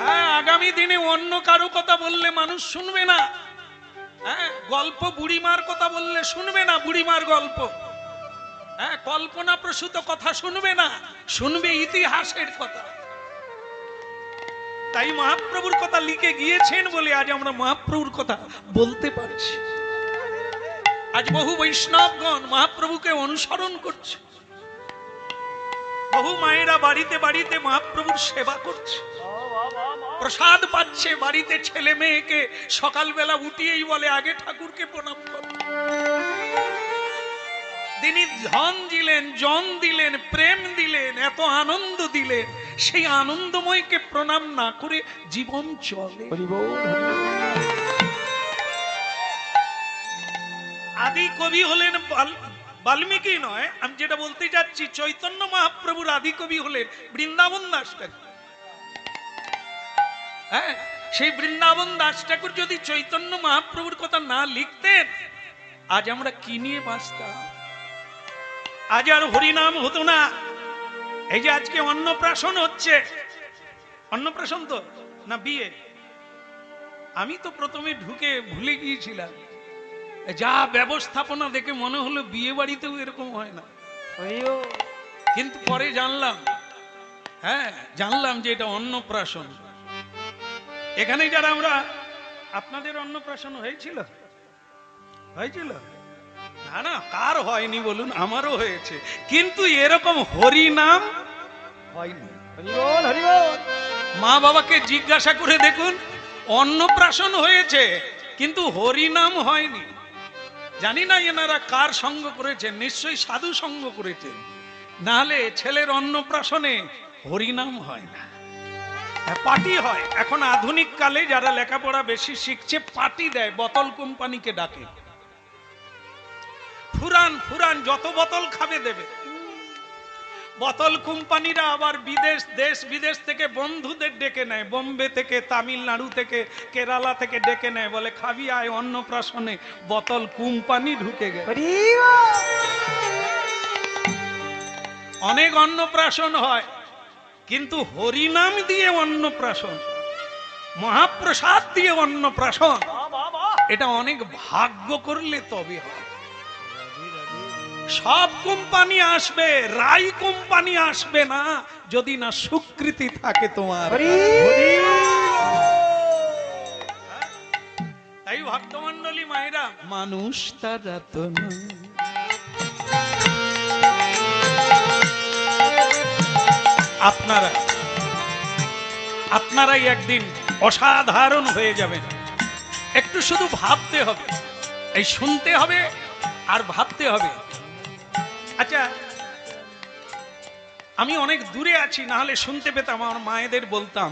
হ্যাঁ, আগামী দিনে অন্য কারো কথা বললে মানুষ শুনবে না। হ্যাঁ, গল্প বুড়িমার কথা বললে শুনবে না, বুড়িমার গল্প। হ্যাঁ, কল্পনা প্রসূত কথা শুনবে না, শুনবে ইতিহাসের কথা। তাই মহাপ্রভুর কথা লিখে গিয়েছেন বলে আজ আমরা মহাপ্রভুর কথা বলতে পারছি। আজ বহু বৈষ্ণবগণ মহাপ্রভুকে অনুসরণ করছে, বহু মায়েরা বাড়িতে বাড়িতে মহাপ্রভুর সেবা করছে, প্রসাদ পাচ্ছে। বাড়িতে ছেলে মেয়েকে সকালবেলা উঠিয়েই বলে আগে ঠাকুরকে প্রণাম করো। তিনি ধন দিলেন, জন দিলেন, প্রেম দিলেন, এত আনন্দ দিলেন, সেই আনন্দময়কে প্রণাম না করে জীবন চলে। আদি কবি হলেন বাল্মীকি নয়, আমি যেটা বলতে যাচ্ছি, চৈতন্য মহাপ্রভুর আদি কবি হলেন বৃন্দাবন দাস ঠাকুর। হ্যাঁ, সেই বৃন্দাবন দাস ঠাকুর যদি চৈতন্য মহাপ্রভুর কথা না লিখতেন, আজ আমরা কি নিয়ে বাঁচতাম? আজ আর হরিনাম হতো না। এই যে আজকে অন্নপ্রাশন হচ্ছে, অন্নপ্রাশন তো না বিয়ে? আমি তো প্রথমে ঢুকে ভুলে গিয়েছিলাম, যা ব্যবস্থাপনা দেখে মনে হলো বিয়ে বাড়িতেও এরকম হয় না। কিন্তু পরে জানলাম, হ্যাঁ জানলাম যে এটা অন্নপ্রাশন। এখানে যারা আমরা, আপনাদের অন্নপ্রাশন হয়েছিল? হয়েছিল না? না, কার হয়নি বলুন? আমারও হয়েছে। কিন্তু এরকম হরি নাম হয়নি। হরি বল হরি বল। মা বাবাকে জিজ্ঞাসা করে দেখুন, অন্নপ্রাশন হয়েছে কিন্তু হরিনাম হয়নি। জানি না এনারা কার সঙ্গ করেছেন, নিশ্চয়ই সাধু সঙ্গ করেছেন, নাহলে ছেলের অন্নপ্রাশনে হরিনাম হয় না, পার্টি হয়। এখন আধুনিক কালে যারা লেখাপড়া বেশি শিখছে পার্টি দেয়, বোতল কোম্পানিকে ডাকে, ফুরান ফুরান যত বোতল খাবে দেবে। বোতল কোম্পানিরা আবার দেশ বিদেশ থেকে বন্ধুদের ডেকে নেয়, বোম্বে থেকে, তামিলনাড়ু থেকে, কেরালা থেকে ডেকে নেয়, বলে খাবি আয় অন্নপ্রাশনে। বোতল কোম্পানি ঢুকে গেছে। হরি বল। অনেক অন্নপ্রাশন হয় কিন্তু হরিনাম দিয়ে অন্নপ্রাশন, মহাপ্রসাদ দিয়ে অন্নপ্রাশন, এটা অনেক ভাগ্য করলে তবে হয়। সব কোম্পানি আসবে, রাই কোম্পানি আসবে না যদি না স্বীকৃতি থাকে তোমার। হরি তাই ভক্তমন্ডলী মায়েরা, মানুষ তারা তো নয়। আপনারাই একদিন অসাধারণ হয়ে যাবেন। একটু শুধু ভাবতে হবে, এই শুনতে হবে আর ভাবতে হবে। আচ্ছা, আমি অনেক দূরে আছি, না হলে শুনতে পেতাম। আমার মায়েদের বলতাম,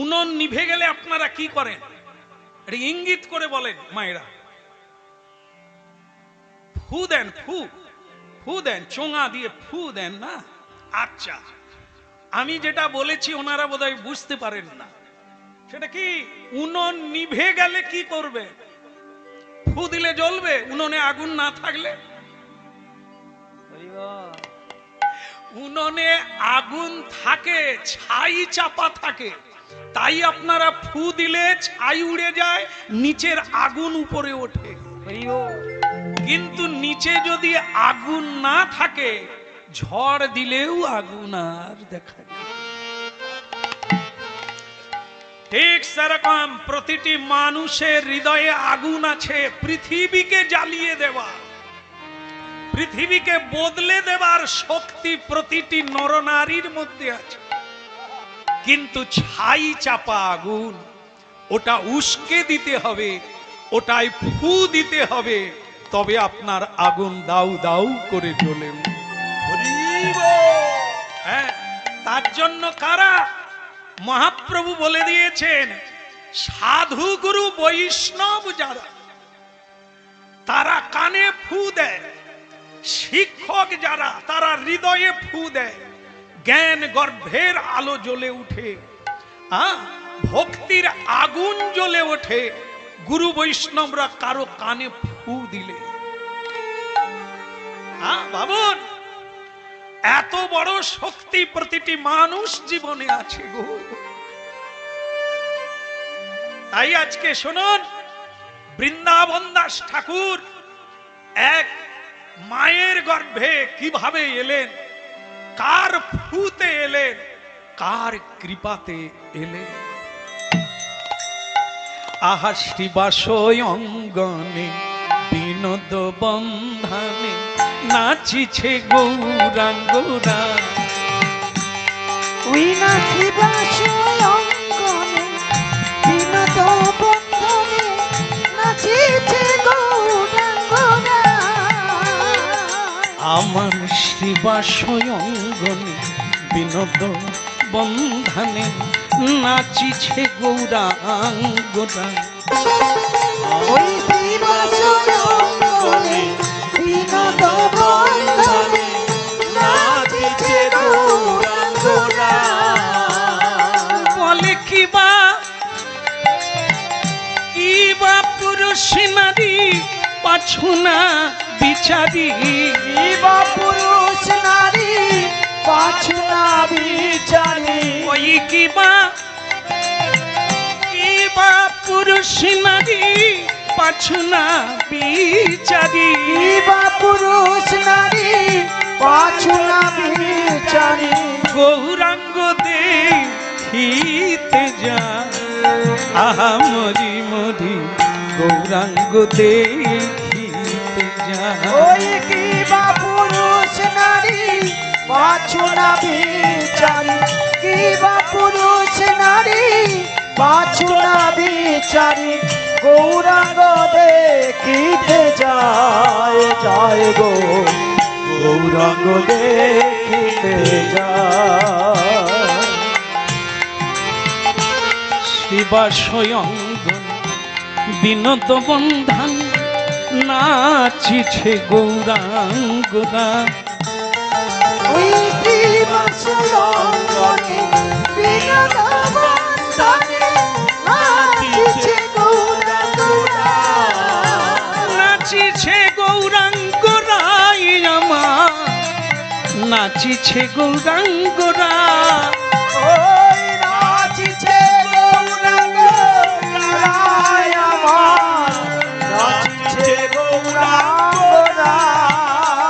উনুন নিভে গেলে আপনারা কি করেন? এটা ইঙ্গিত করে বলেন মায়েরা। ফু দেন, ফু দেন, চোঙা দিয়ে ফু দেন না? আচ্ছা, আমি যেটা বলেছি ওনারা বোধহয় বুঝতে পারেন না। সেটা কি? উনুন নিভে গেলে কি করবে? ফু দিলে জ্বলবে? উনুনে আগুন না থাকলে? হরি বল। উনুনে আগুন থাকে, ছাই চাপা থাকে, তাই আপনারা ফু দিলে ছাই উড়ে যায়, নিচের আগুন উপরে ওঠে। হরি বল। কিন্তু নিচে যদি আগুন না থাকে, ঝড় দিলেও আগুন আর দেখা যায়। ঠিক সেরকম প্রতিটি মানুষের হৃদয়ে আগুন আছে, পৃথিবীকে জ্বালিয়ে দেওয়া, পৃথিবীকে বদলে দেবার শক্তি প্রতিটি নরনারীর মধ্যে আছে। কিন্তু ছাই চাপা আগুন, ওটা উস্কে দিতে হবে, ওটাই ফু দিতে হবে, তবে আপনার আগুন দাউ দাউ করে জ্বলে। হ্যাঁ, তার জন্য কারা? মহাপ্রভু বলে দিয়েছেন, সাধু গুরু বৈষ্ণব যারা, তারা কানে ফু দেয়, শিক্ষক যারা, তারা হৃদয়ে ফু দেয়, জ্ঞান গর্ভের আলো জ্বলে উঠে, ভক্তির আগুন জ্বলে ওঠে গুরু বৈষ্ণবরা কারো কানে ফু দিলে। ভাবুন, এত বড় শক্তি প্রতিটি মানুষ জীবনে আছে গো। তাই আজকে শুনুন, বৃন্দাবন দাস ঠাকুর এক মায়ের গর্ভে কিভাবে এলেন, কার ফুতে এলেন, কার কৃপাতে এলেন। আহা শ্রীবাসয় অঙ্গনে বিনোদ বন্ধনে নাচিছে গৌরাঙ্গরা। ওই নাচিবাসয় অঙ্গনে বিনোদ বন্ধনে নাচিছে গৌরাঙ্গরা। আমার শ্রীবাসয় অঙ্গনে বিনোদ বন্ধনে নাচিছে গৌরাঙ্গরা। ওই শ্রীবাসয় অঙ্গনে বিনোদ বন্ধনে নাচিছে গৌরাঙ্গরা। বলে কিবা পুরুষ নারী পাছু না বিচারি, কিবা পুরুষ নারী পাছু না বিচারি। ওই কিবা পুরুষ নারী পাছু না বিচারি। কিবা পুরুষ নারী পাছু না বিচারি। গৌরাঙ্গ দেখিতে যায়, আহা মরি মরি গৌরাঙ্গ দেখিতে যায়। ওই কিবা পুরুষ নারী পাছু না বিচারি কিবা পুরুষ নারী পাছু না বিচারি গৌরাঙ্গ দেখিতে যায় যায় গো গৌরাঙ্গ দেখিতে যায় শিবাশয়ঙ্গন বিনোদ বন্ধন নাচিছে গৌরাঙ্গরা ওই শ্রীবাসয়ঙ্গনে বিনোদ বন্ধনে নাচিছে গৌরাঙ্গরা নাচিছে গৌরাঙ্গরাই আমার নাচিছে গৌরাঙ্গরা ওই নাচিছে গৌরাঙ্গ রায় আমার নাচিছে গৌরাঙ্গ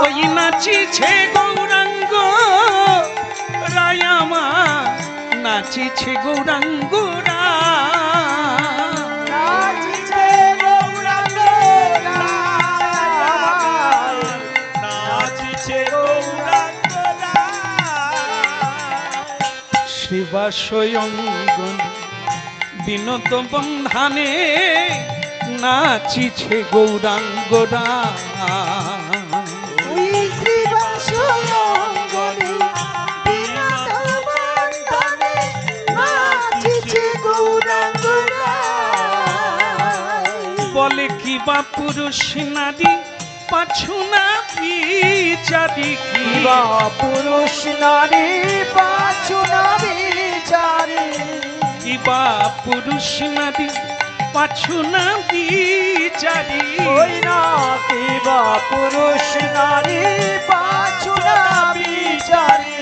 ওই নাচিছে গৌরাঙ্গ রায় আমার নাচিছে গৌরাঙ্গরা নাচিছে গৌরাঙ্গ রায় নাচিছে গৌরাঙ্গ শিবাশয়ঙ্গন বিনোদ বন্ধনে নাচিছে গৌরাঙ্গরা ওই শ্রীবাসয়ঙ্গনে বিনোদ বন্ধনে নাচিছে গৌরাঙ্গ রায় বলে কি বা পুরুষ নারী পাছু না বিচারি কি কিবা পুরুষ নারী পাছু না বিচারি কিবা পুরুষ নারী পাছু না বিচারি ওই না কিবা পুরুষ নারী পাছু না বিচারি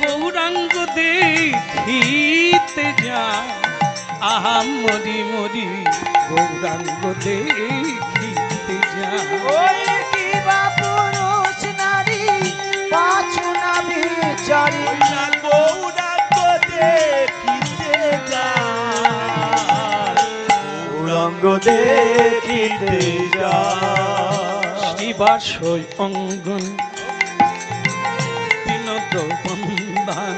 গৌরাঙ্গ দেখিতে যায় আহা মরি মরি গৌরাঙ্গ দেখিতে যায় ওই কিবা পুরুষ নারী পাছু না বিচারি গৌরাঙ্গ দেখিতে যায় গৌরাঙ্গ দেখিতে যায় শিবাশয় অঙ্গন বিনোদ বন্ধন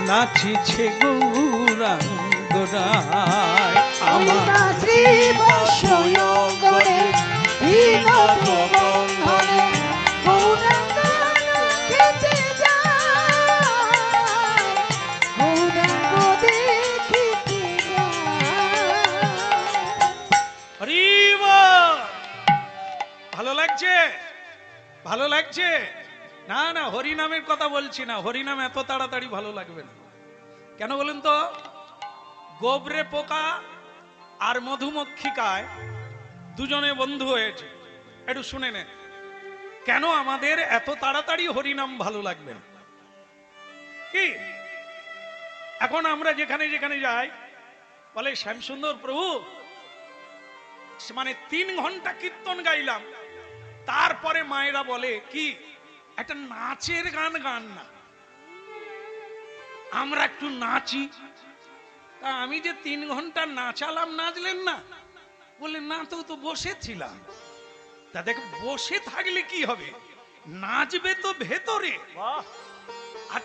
নাচিছে গৌরাঙ্গরায় আমার শ্রীবাসয়ঙ্গনে বিনোদ বন্ধনে গৌরাঙ্গ নাচিতে যায় গৌরাঙ্গ দেখিতে যায় হরি বল। ভালো লাগছে ভালো লাগছে না না হরি নামের কথা বলছি না হরি নাম এত তাড়াতাড়ি ভালো লাগবে না কেন বলেন তো গোবরে পোকা আর মধুমক্ষিকায় দুজনে বন্ধু হয়েছে একটু শুনে নেন কেন আমাদের এত তাড়াতাড়ি হরিনাম ভালো লাগবে না কি এখন আমরা যেখানে যেখানে যাই বলে শ্যামসুন্দর প্রভু মানে 3 ঘন্টা কীর্তন গাইলাম তারপরে মায়েরা বলে কি একটা নাচের গান গান না আমরা একটু নাচি তা আমি যে 3 ঘন্টা নাচালাম নাচলেন না বললেন না তো বসেছিলাম তা দেখ বসে থাকলে কি হবে নাচবে তো ভেতরে আর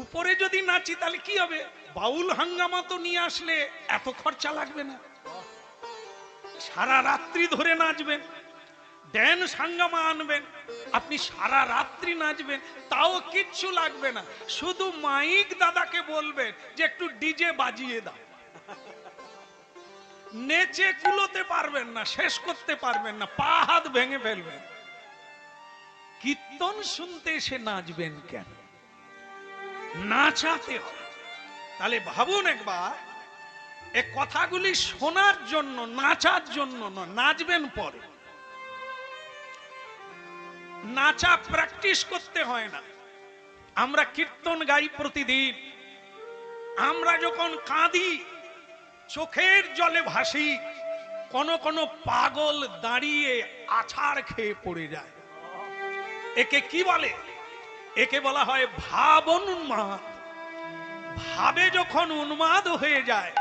উপরে যদি নাচি তাহলে কি হবে বাউল হাঙ্গামা তো নিয়ে আসলে এত খরচা লাগবে না সারা রাত্রি ধরে নাচবেন ড্যান্স হাঙ্গামা আনবেন আপনি সারা রাত্রি নাচবেন তাও কিচ্ছু লাগবে না শুধু মাইক দাদাকে বলবেন যে একটু ডিজে বাজিয়ে দাও নেচে কুলোতে পারবেন না শেষ করতে পারবেন না পা হাত ভেঙে ফেলবেন কীর্তন শুনতে এসে নাচবেন কেন নাচাতে হবে তাহলে ভাবুন একবার এই কথাগুলি শোনার জন্য নাচার জন্য নয় নাচবেন পরে নাচা প্র্যাকটিস করতে হয় না আমরা কীর্তন গাই প্রতিদিন আমরা যখন কাঁদি চোখের জলে ভাসি কোন কোন পাগল দাঁড়িয়ে আছাড় খেয়ে পড়ে যায় একে কি বলে একে বলা হয় ভাবন উন্মাদ ভাবে যখন উন্মাদ হয়ে যায়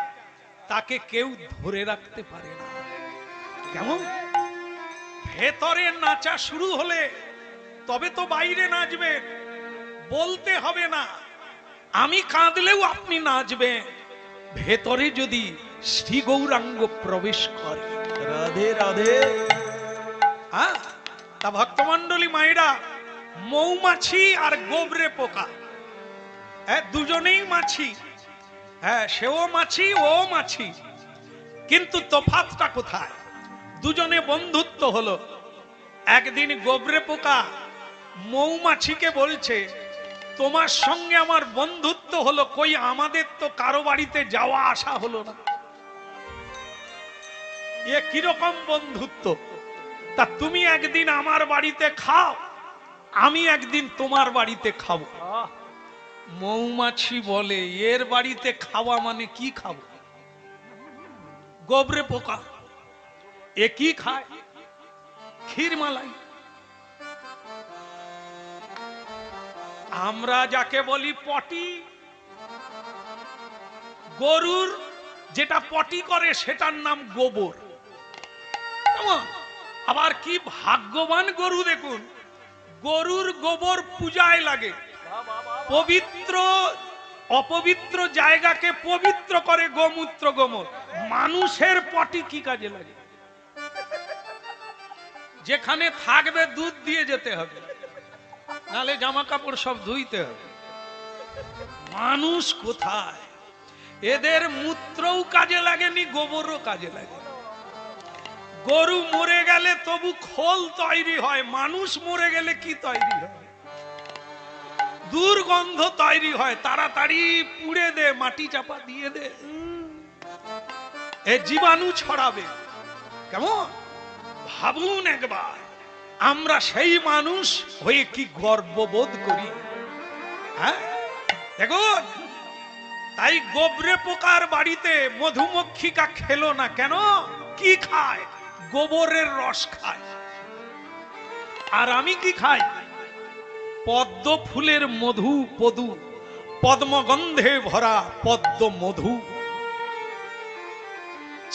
তাকে কেউ ধরে রাখতে পারে না কেমন ভেতরে নাচা শুরু হলে তবে তো বাইরে নাচবেন বলতে হবে না, আমি কাঁদলেও আপনি নাচবেন, ভেতরে যদি শ্রী গৌরাঙ্গ প্রবেশ করে। রাধে রাধে। হ্যাঁ, তা ভক্তমন্ডলী মায়েরা, মৌমাছি আর গোবরে পোকা, হ্যাঁ দুজনেই মাছি, হ্যাঁ সেও মাছি ও মাছি, কিন্তু তফাৎটা কোথায়? দুজনে বন্ধুত্ব হলো। একদিন গোবরে পোকা মৌমাছিকে বলছে, তোমার সঙ্গে আমার বন্ধুত্ব হলো, কই আমাদের তো কারো বাড়িতে যাওয়া আসা হলো না, এ কিরকম বন্ধুত্ব? তা তুমি একদিন আমার বাড়িতে খাও, আমি একদিন তোমার বাড়িতে খাবো। আহ, মৌমাছি বলে, এর বাড়িতে খাওয়া মানে কি খাবো? গোবরে পোকা এ কি খায়? ক্ষীর মালাই। আমরা যাকে বলি পটি, গরুর যেটা পটি করে সেটার নাম গোবর। কেমন? আবার কি ভাগ্যবান গরু দেখুন, গরুর গোবর পূজায় লাগে, পবিত্র অপবিত্র জায়গাকে পবিত্র করে গোমূত্র গোমর। মানুষের পটি কি কাজে লাগে? যেখানে থাকবে দুধ দিয়ে যেতে হবে, নালে জামা কাপড় সব ধুইতে হবে। মানুষ কোথায়? এদের মূত্রও কাজে লাগেনি, গোবরও কাজে লাগে। গরু মরে গেলে তবু খোল তৈরি হয়, মানুষ মরে গেলে কি তৈরি হয়? দুর্গন্ধ তৈরি হয়। তাড়াতাড়ি পুড়ে দে, মাটি চাপা দিয়ে দে, এ জীবাণু ছড়াবে। কেমন? ভাবুন একবার, আমরা সেই মানুষ হয়ে কি গর্ববোধ করি। হ্যাঁ দেখুন, তাই গোবরে পোকার বাড়িতে মধুমক্ষিকা খেলো না কেন? কি খায়? গোবরের রস খায়। আর আমি কি খাই? পদ্ম ফুলের মধু, পদু পদ্মগন্ধে ভরা পদ্ম মধু।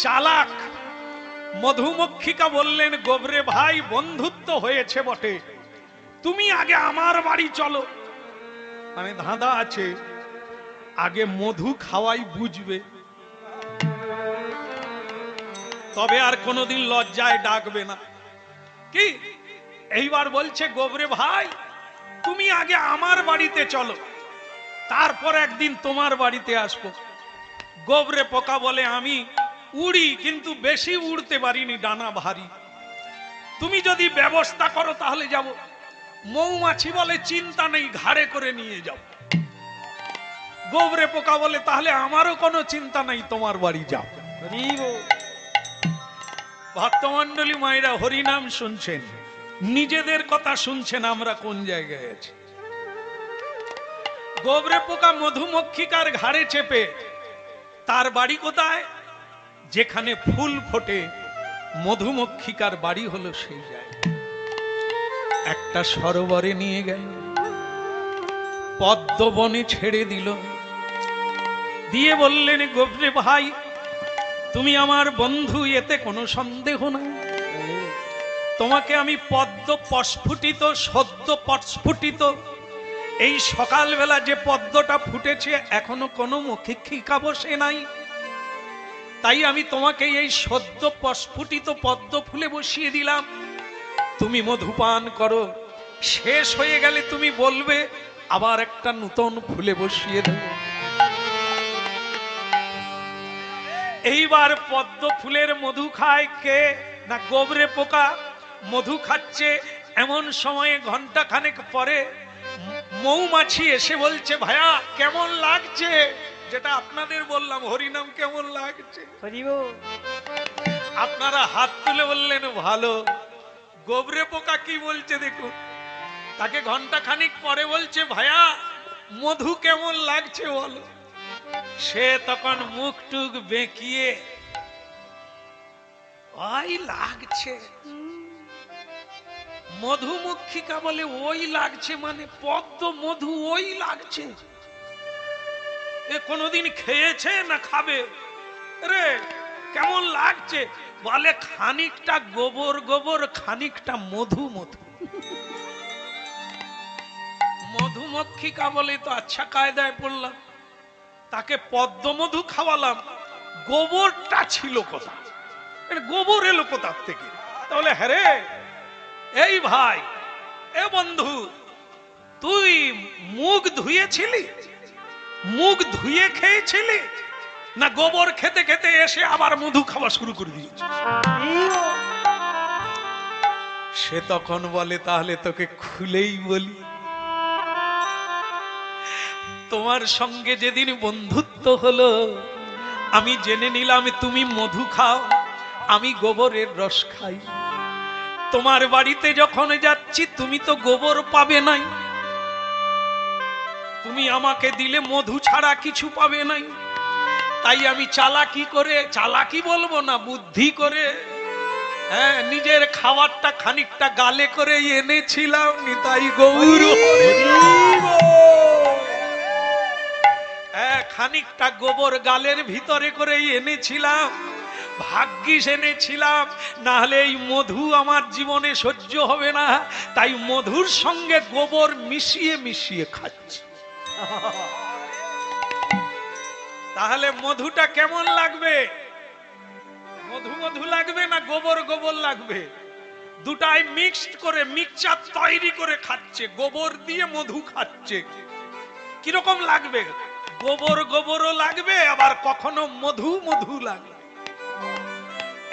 চালাক মধুমক্ষিকা বললেন, গোবরে ভাই বন্ধুত্ব হয়েছে বটে, তুমি আগে আমার বাড়ি চলো, মানে ধাঁধা আছে, আগে মধু খাওয়াই বুঝবে, তবে আর কোনোদিন লজ্জায় ডাকবে না। কি এইবার বলছে, গোবরে ভাই তুমি আগে আমার বাড়িতে চলো, তারপর একদিন তোমার বাড়িতে আসবো। গোবরে পোকা বলে, আমি উড়ি কিন্তু বেশি উড়তে পারিনি, ডানা ভারী, তুমি যদি ব্যবস্থা করো তাহলে যাব। মৌমাছি বলে, চিন্তা নেই, ঘাড়ে করে নিয়ে যাও। গোবরে পোকা বলে, তাহলে আমারও কোনো চিন্তা নেই, তোমার বাড়ি যাও। হরি বল। ভক্তমন্ডলী মায়েরা হরিনাম শুনছেন, নিজেদের কথা শুনছেন, আমরা কোন জায়গায় আছি। গোবরে পোকা মধুমক্ষিকার ঘাড়ে চেপে, তার বাড়ি কোথায়? যেখানে ফুল ফোটে মধুমক্ষিকার বাড়ি হলো সেই জায়গায়। একটা সরোবরে নিয়ে গেল, পদ্মবনে ছেড়ে দিল, দিয়ে বললেন, গোবরে ভাই তুমি আমার বন্ধু, এতে কোনো সন্দেহ নাই, তোমাকে আমি পদ্ম প্রস্ফুটিত, সদ্য প্রস্ফুটিত, এই সকালবেলা যে পদ্মটা ফুটেছে এখনো কোনো মক্ষিকা বসে নাই, তাই আমি তোমাকে এই সদ্য প্রস্ফুটিত পদ্ম ফুলে বসিয়ে দিলাম, তুমি মধুপান করো, শেষ হয়ে গেলে তুমি বলবে আবার একটা নতুন ফুলে বসিয়ে দেব। এইবার পদ্ম ফুলের মধু খায় কে? না গোবরে পোকা। মধু খাচ্ছে, এমন সময়ে ঘন্টা খানেক পরে মৌমাছি এসে বলছে, ভাইয়া কেমন লাগছে? যেটা আপনাদের বললাম, হরিনাম কেমন লাগছে? হরি বল। আপনারা হাত তুলে বললেন ভালো। গোবরে পোকা কি বলছে দেখুন, তাকে ঘন্টা খানিক পরে বলছে, ভাইয়া মধু কেমন লাগছে বলো। সে তখন মুখ টুক বেঁকিয়ে, ওই লাগছে। মধুমক্ষিকা বলে, ওই লাগছে মানে পদ্ম মধু ওই লাগছে? এ কোনদিন খেয়েছে না খাবে? রে কেমন লাগছে? বলে খানিকটা গোবর গোবর, খানিকটা মধু মধু। মধুমক্ষিকা বলে তো আচ্ছা কায়দায় পড়লাম, তাকে পদ্মমধু খাওয়ালাম, গোবরটা ছিল কোথা, গোবর এলো কোথার থেকে? তাহলে হ্যাঁ রে, এই ভাই, এ বন্ধু, তুই মুখ ধুয়েছিলি, মুখ ধুয়ে খেয়েছিলি, না গোবর খেতে খেতে এসে আবার মধু খাওয়া শুরু করে দিয়েছিস? সে তখন বলে, তাহলে তোকে খুলেই বলি, তোমার সঙ্গে যেদিন বন্ধুত্ব হলো, আমি জেনে নিলাম তুমি মধু খাও, আমি গোবরের রস খাই। তোমার বাড়িতে যখন যাচ্ছি তুমি তো গোবর পাবে নাই, তুমি আমাকে দিলে মধু ছাড়া কিছু পাবে নাই, তাই আমি চালাকি করে, চালাকি বলবো না, বুদ্ধি করে, হ্যাঁ, নিজের খাবারটা খানিকটা গালে করে এনেছিলাম। নিতাই গৌর, খানিকটা গোবর গালের ভিতরে করে এনেছিলাম, ভাগ্যিস এনেছিলাম, না হলে এই মধু আমার জীবনে সহ্য হবে না, তাই মধুর সঙ্গে গোবর মিশিয়ে মিশিয়ে খাচ্ছি। তাহলে মধুটা কেমন লাগবে? মধু মধু লাগবে না গোবর গোবর লাগবে? দুটাই মিক্সড করে, মিক্সচার তৈরি করে খাচ্ছে, গোবর দিয়ে মধু খাচ্ছে। কিরকম লাগবে? গোবর গোবরও লাগবে, আবার কখনো মধু মধু লাগবে।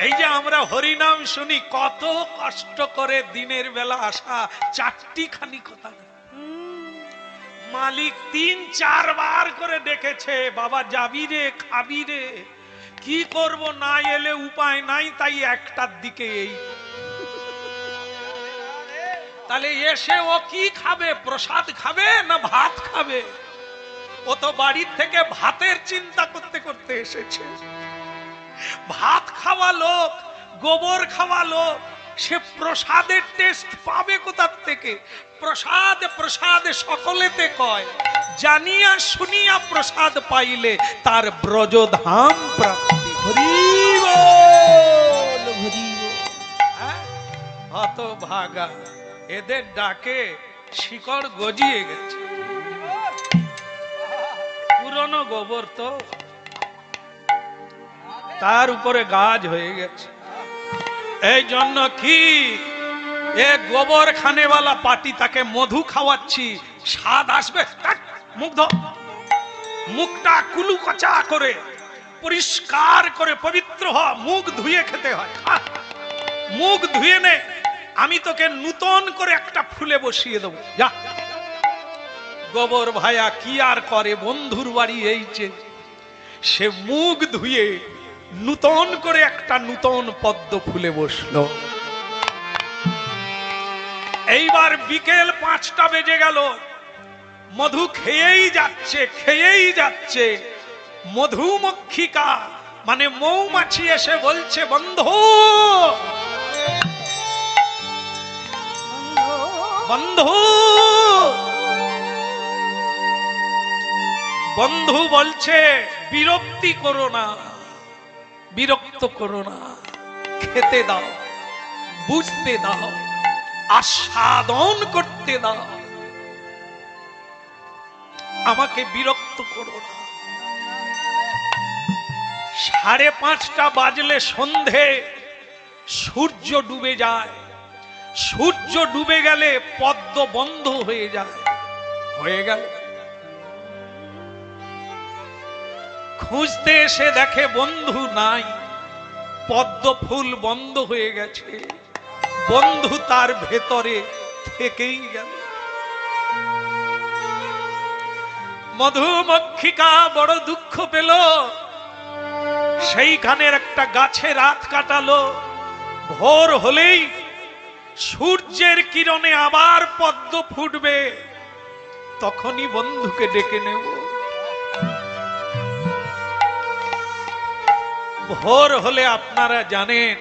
এই যে আমরা হরিনাম শুনি, কত কষ্ট করে দিনের বেলা আসা, চারটি খানি কথা মালিক ৩-৪ বার করে ডেকেছে, বাবা যাবি রে, খাবি রে, কি করব, না এলে উপায় নাই, তাই একটার দিকে এই। তাহলে এসে ও কি খাবে? প্রসাদ খাবে না ভাত খাবে? ও তো বাড়ির থেকে ভাতের চিন্তা করতে করতে এসেছে। ভাত খাওয়া লোক, গোবর খাওয়া লোক, সে প্রসাদের টেস্ট পাবে কোথার থেকে? প্রসাদ প্রসাদ সকলেতে কয়, জানিয়া শুনিয়া প্রসাদ পাইলে তার ব্রজধাম প্রাপ্তি। হরি বল, হরি বল। হতভাগা, এদের ডাকে শিকড় গজিয়ে গেছে। পুরনো গোবর তো, তার উপরে গাছ হয়ে গেছে। এই জন্য কি এ গোবর খানেওয়ালা পার্টি, তাকে মধু খাওয়াচ্ছি, স্বাদ আসবে? মুগ্ধ, মুখটা কুলুকচা করে পরিষ্কার করে পবিত্র হ, মুখ ধুয়ে খেতে হয়। মুখ ধুয়ে নে, আমি তোকে নূতন করে একটা ফুলে বসিয়ে দেবো, যা। গোবর ভাইয়া কি আর করে, বন্ধুর বাড়ি এইছে, সে মুখ ধুয়ে নূতন করে একটা নূতন পদ্ম ফুলে বসলো। এইবার বিকেল 5টা বেজে গেল, মধু খেয়েই যাচ্ছে, খেয়েই যাচ্ছে। মধুমক্ষিকা মানে মৌমাছি এসে বলছে, বন্ধু বন্ধু, বন্ধু বলছে, বিরক্তি করো না, বিরক্ত করো না, খেতে দাও, বুঝতে দাও, আস্বাদন করতে দাও, আমাকে বিরক্ত করো না। 5:30 বাজলে সন্ধে, সূর্য ডুবে যায়। সূর্য ডুবে গেলে পদ্ম বন্ধ হয়ে যায়। হয়ে গেল, খুঁজতে এসে দেখে বন্ধু নাই, পদ্ম ফুল বন্ধ হয়ে গেছে, বন্ধু তার ভেতরে থেকেই গেল। মধুমক্ষিকা বড় দুঃখ পেল, সেইখানের একটা গাছে রাত কাটালো। ভোর হলেই সূর্যের কিরণে আবার পদ্ম ফুটবে, তখনই বন্ধুকে ডেকে নেব। ভোর হলে আপনারা জানেন,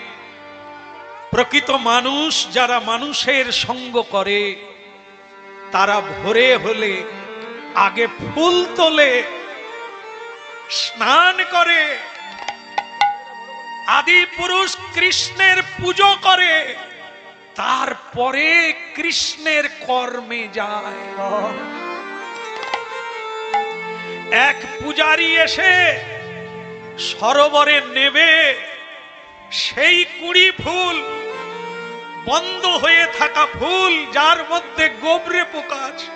প্রকৃত মানুষ যারা মানুষের সঙ্গ করে, তারা ভোরে হলে আগে ফুল তোলে, স্নান করে, আদি পুরুষ কৃষ্ণের পুজো করে, তারপরে কৃষ্ণের কর্মে যায়। এক পূজারী এসে সরোবরে নেবে, সেই 20 ফুল, বন্ধ হয়ে থাকা ফুল যার মধ্যে গোবরে পোকা আছে,